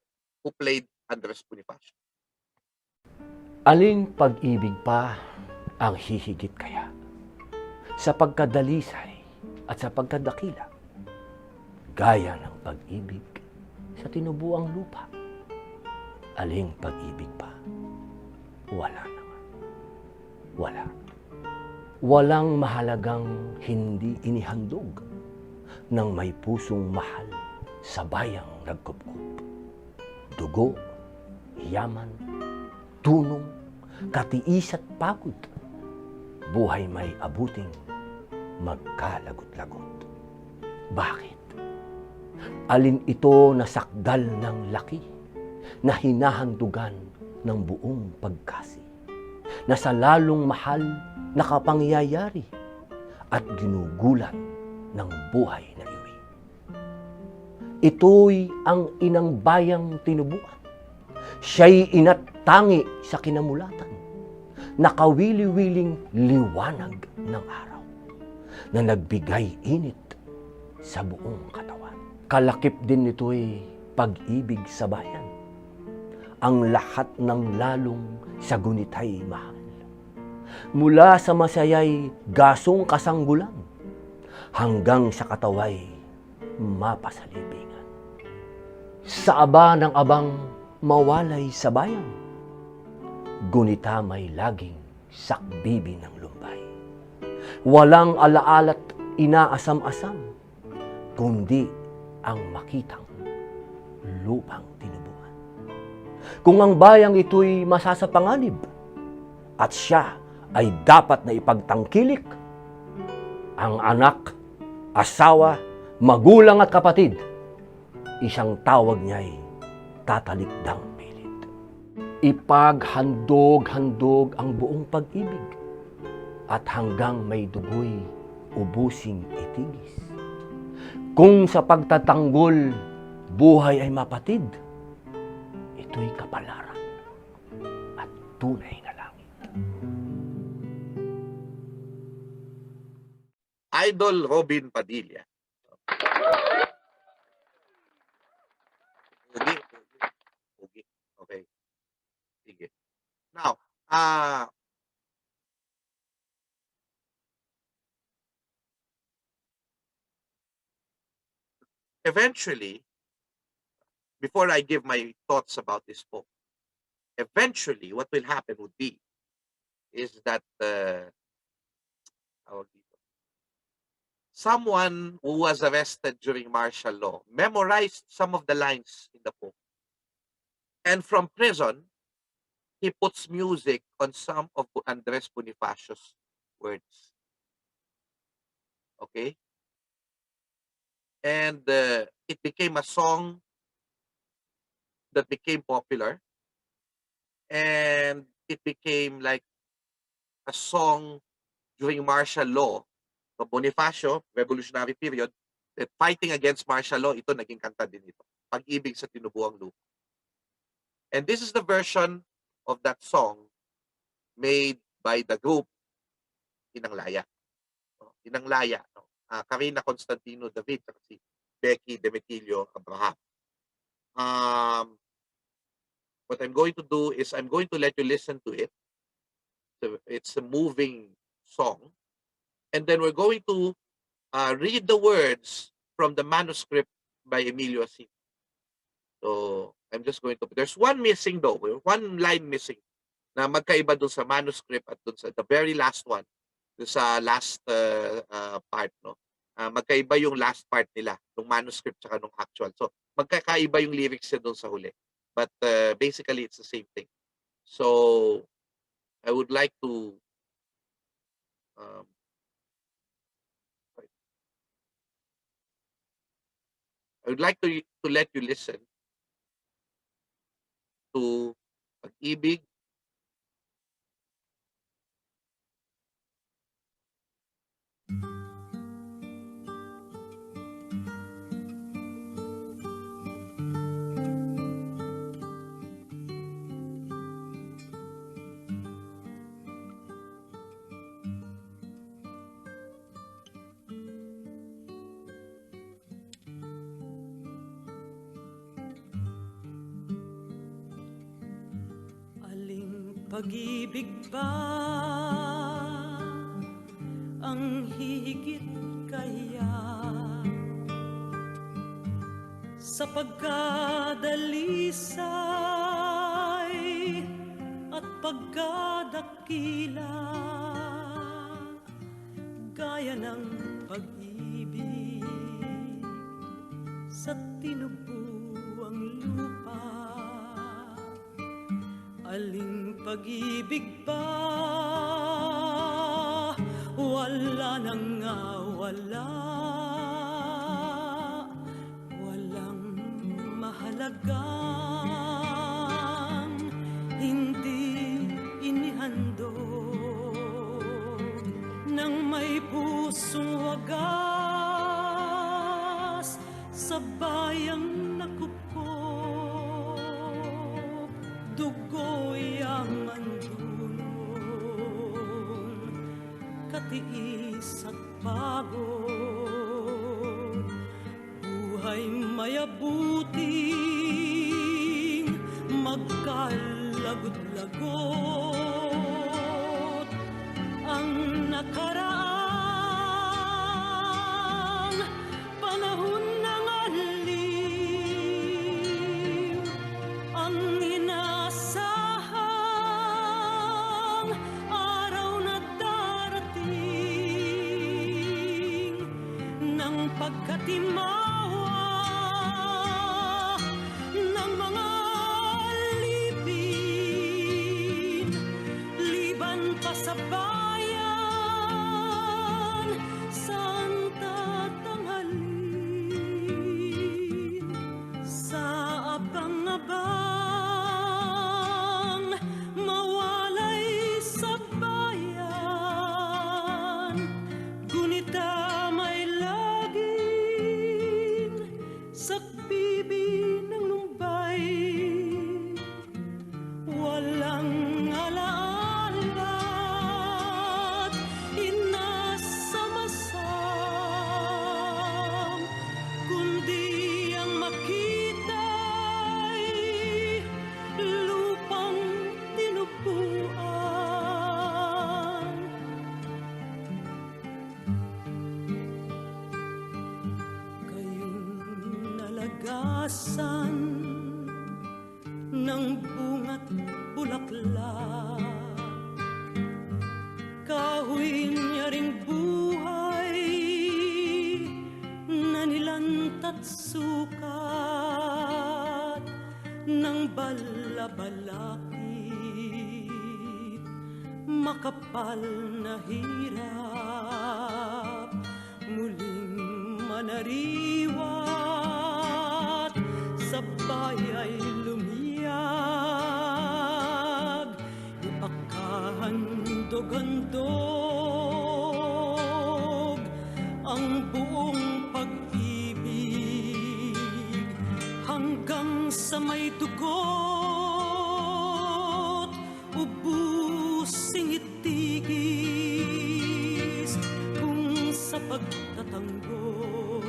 who played Andres Bonifacio. Aling pag-ibig pa ang hihigit kaya sa pagkadalisay at sa pagkadakila, gaya ng pag-ibig sa tinubuang lupa. Aling pag-ibig pa? Wala naman. Wala. Walang mahalagang hindi inihandog ng may pusong mahal sa bayang nagkupkup. Dugo, yaman, tunong, katiis at pagod. Buhay may abuting magkalagot-lagot. Bakit? Alin ito na sakdal ng laki na hinahandugan ng buong pagkasi, na sa lalong mahal nakapangyayari at ginugulat ng buhay na iwi. Ito'y ang inang bayang tinubuan. Siya'y inatangi sa kinamulatan, nakawili-wiling liwanag ng araw, na nagbigay init sa buong katawan. Kalakip din nito'y pag-ibig sa bayan. Ang lahat ng lalong sa gunitay mahal. Mula sa masayay gasong kasanggulan, hanggang sa kataway mapasalibingan. Sa aba ng abang mawalay sa bayan, gunita may laging sakbibi ng lumbay. Walang alaalat inaasam-asam, kundi ang makitang lupang tinubuan. Kung ang bayang ito'y masasapanganib, at siya ay dapat na ipagtangkilik, ang anak, asawa, magulang at kapatid, isang tawag niya'y tatalikdang pilit. Ipaghandog-handog ang buong pag-ibig, at hanggang may dugo'y ubusing itigis. Kung sa pagtatanggol, buhay ay mapatid, ito'y kapalaran at tunay na langit. Idol Robin Padilla. Okay. Okay. Sige. Now, eventually, before I give my thoughts about this book, eventually what will happen would be is that someone who was arrested during martial law memorized some of the lines in the book. And from prison, he puts music on some of Andres Bonifacio's words. Okay? And it became a song that became popular. And it became like a song during martial law, Bonifacio, revolutionary period, that fighting against martial law, ito naging kanta din ito. Pag-ibig sa Tinubuang Lupa. And this is the version of that song made by the group Inang Laya. Inang Laya, no? Karina Constantino David, at si Becky Demetilio Abraham. What I'm going to do is I'm going to let you listen to it. So it's a moving song. And then we're going to read the words from the manuscript by Emilio Assis. So I'm just going to, there's one missing though, one line missing na magkaiba dun sa manuscript at dun sa the very last one, dun sa last part, no? Magkaiba yung last part nila, nung manuscript tsaka nung actual. So magkakaiba yung lyrics niya dun sa huli. But basically it's the same thing. So I would like to let you listen to Pag-ibig Pag-ibig ba ang higit kaya sa pagkadalisay at pagkadakila gaya ng pag-ibig sa tinubuang lupa? Aling pag-ibig ba wala nang wala, walang mahalagang hindi inihandog ng may pusong wagas sa bayang nakupok, dugo'y yaman dunong, katiis at pagod, buhay mayabuting magkalagot-lagot ang nakaraang panahon ng aliw, ang inasahang araw na darating ng pagkatimawa ng mga lipin, liban pa sa bayan, Santa tanghalin, sa abang-abang mawalay sa bayan, gunita may laging sakbibi ng lumbay, walang alaala't inasamasam, kundi ang makita'y lupang tinubuan. Kayong nalagasan ng bunga't bulaklak, kahoy niya ring buhay na nilantat sukat ng balabalakid, makapal na hirap muling manariwat, sabay ay lumiyag, ipakahandog-handog buong pag-ibig hanggang sa may dugot, ubusing itigis kung sa pagtatanggol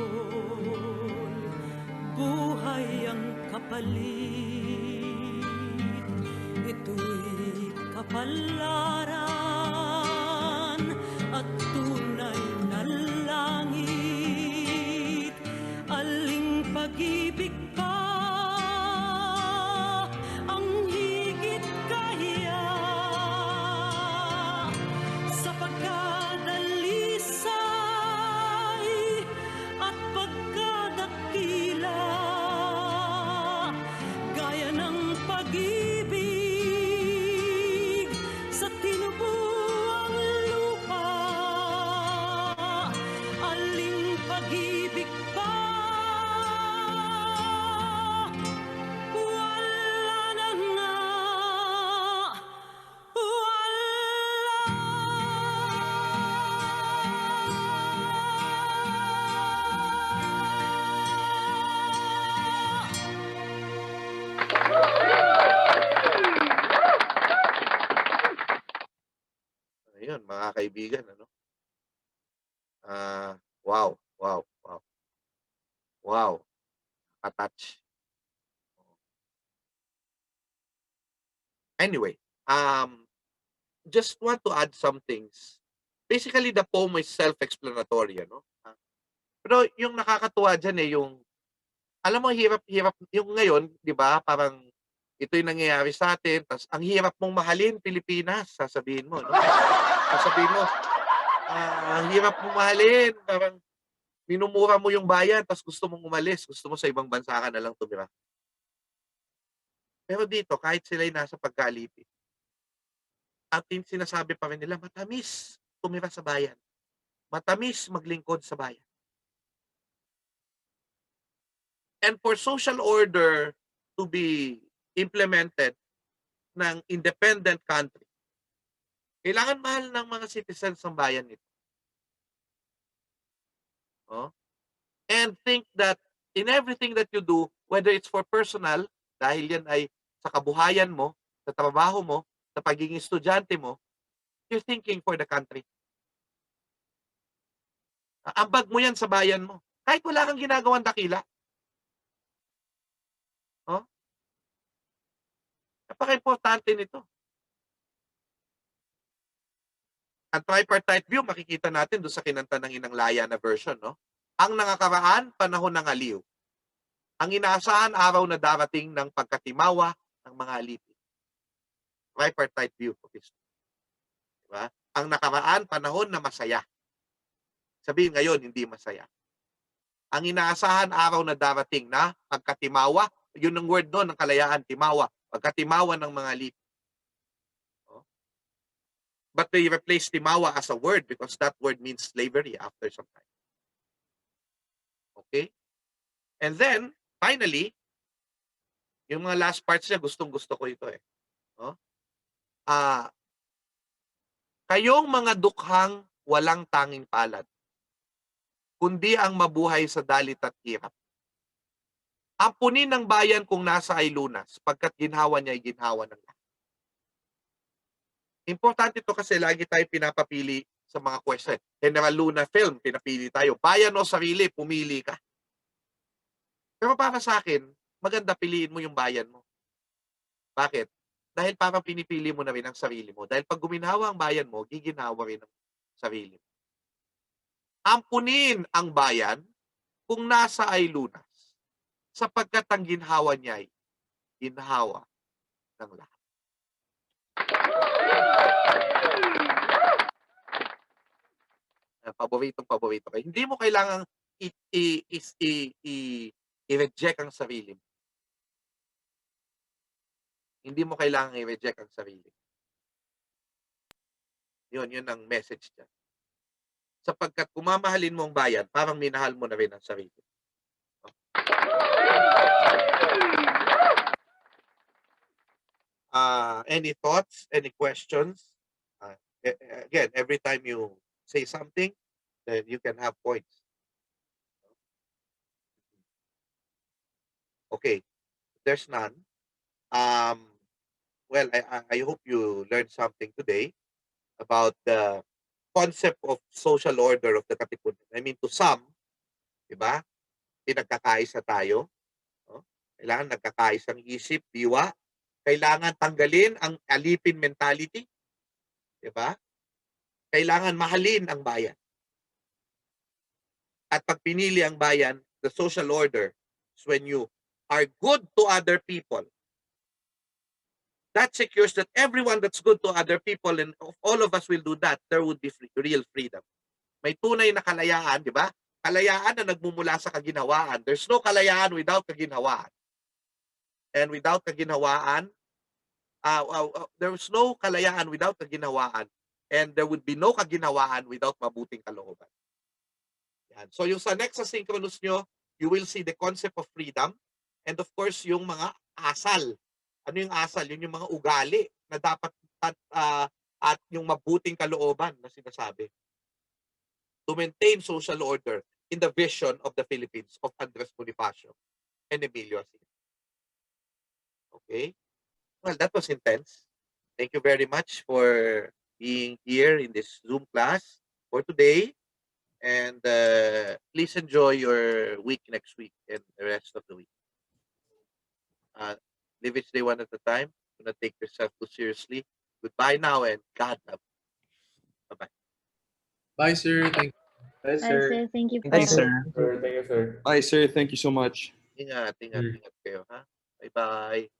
buhay ang kapalit. Ito'y kapalaran at tunay na langit. Aling pag-ibig pa ang higit kaya sa pagkadalisay at pagkadakila, gaya ng pag-ibig sa tinubuang lupa. Aling pag-ibig pa wala na nga, Ayun, mga kaibigan, ano? Wow, wow, wow. Wow, attach. Anyway, just want to add some things. Basically, the poem is self-explanatory, ano? Pero yung nakakatuwa dyan yung, alam mo, hirap-hirap, yung ngayon, di ba, parang ito yung nangyayari sa atin, tas ang hirap mong mahalin, Pilipinas, sasabihin mo, no? Sasabihin mo, ang hirap mong mahalin, parang minumura mo yung bayan, tas gusto mong umalis, gusto mo sa ibang bansa ka na lang tumira. Pero dito, kahit sila'y nasa pagkalipit, at sinasabi pa rin nila, matamis tumira sa bayan. Matamis maglingkod sa bayan. And for social order to be implemented ng independent country, kailangan mahal ng mga citizens ng bayan nito. Oh? And think that in everything that you do, whether it's for personal, dahil yan ay sa kabuhayan mo, sa trabaho mo, sa pagiging estudyante mo, you're thinking for the country. Ambag mo yan sa bayan mo. Kahit wala kang ginagawang dakila. Oh? Napaka-importante nito. Ang tripartite view, makikita natin doon sa kinanta ng Inang Laya na version, no? Ang nangakaraan, panahon ng aliw. Ang inaasahan, araw na darating ng pagkatimawa ng mga alipin. Tripartite view of history. Diba? Ang nakaraan, panahon na masaya. Sabihin ngayon, hindi masaya. Ang inaasahan, araw na darating na pagkatimawa, yun ang word doon, ng Kalayaan, timawa. Pagkatimawa ng mga alipin. But they replace timawa as a word because that word means slavery after some time. Okay? And then, finally, yung mga last parts niya, gustong-gusto ko ito eh. No? Kayong mga dukhang walang tanging palad, kundi ang mabuhay sa dalit at hirap. Ampunin ng bayan kung nasa ay lunas, pagkat ginhawa niya ay ginhawa ng lahat. Importante ito kasi lagi tayo pinapapili sa mga question. General Luna film, pinapili tayo. Bayan o sarili, pumili ka. Pero para sa akin, maganda piliin mo yung bayan mo. Bakit? Dahil parang pinipili mo na rin ang sarili mo. Dahil pag guminhawa ang bayan mo, giginhawa rin ang sarili mo. Ampunin ang bayan kung nasa ay lunas, sapagkat ang ginhawa niya ay ginhawa ng lahat. Paborito ka. Hindi mo kailangang i-reject ang sarili mo. Hindi mo kailangang i-reject ang sarili. Yun ang message niya. Sapagkat kung mamahalin mo ang bayan, parang minahal mo na rin ang sarili. Any thoughts? Any questions? Again, every time you say something, then you can have points. Okay, there's none. Well, I hope you learned something today about the concept of social order of the Katipunan. I mean, to some, di ba? Pinagkakaisa tayo. No? Kailangan nagkakaisang isip, diwa. Kailangan tanggalin ang alipin mentality. Di ba? Kailangan mahalin ang bayan. At pag pinili ang bayan, the social order is when you are good to other people. That secures that everyone that's good to other people, and if all of us will do that, there would be real freedom. May tunay na kalayaan, di ba? Kalayaan na nagmumula sa kaginhawaan. There's no kalayaan without kaginhawaan. And without kaginhawaan, there's no kalayaan without kaginhawaan. And there would be no kaginhawaan without mabuting kalooban. Yan. So yung sa next asynchronous nyo, you will see the concept of freedom. And of course, yung mga asal. Ano yung asal? Yun yung mga ugali na dapat at yung mabuting kalooban na sinasabi. To maintain social order in the vision of the Philippines of Andres Bonifacio and Emilio Asir. Okay? Well, that was intense. Thank you very much for being here in this Zoom class for today. And please enjoy your week next week and the rest of the week. Live each day one at a time. Do not take yourself too seriously. Goodbye now and God love. Bye-bye. Bye, sir. Thank you. Bye, sir. Thank you po. Thank you, sir. Bye, sir. Thank you so much. Ingat kayo, ha? Bye-bye.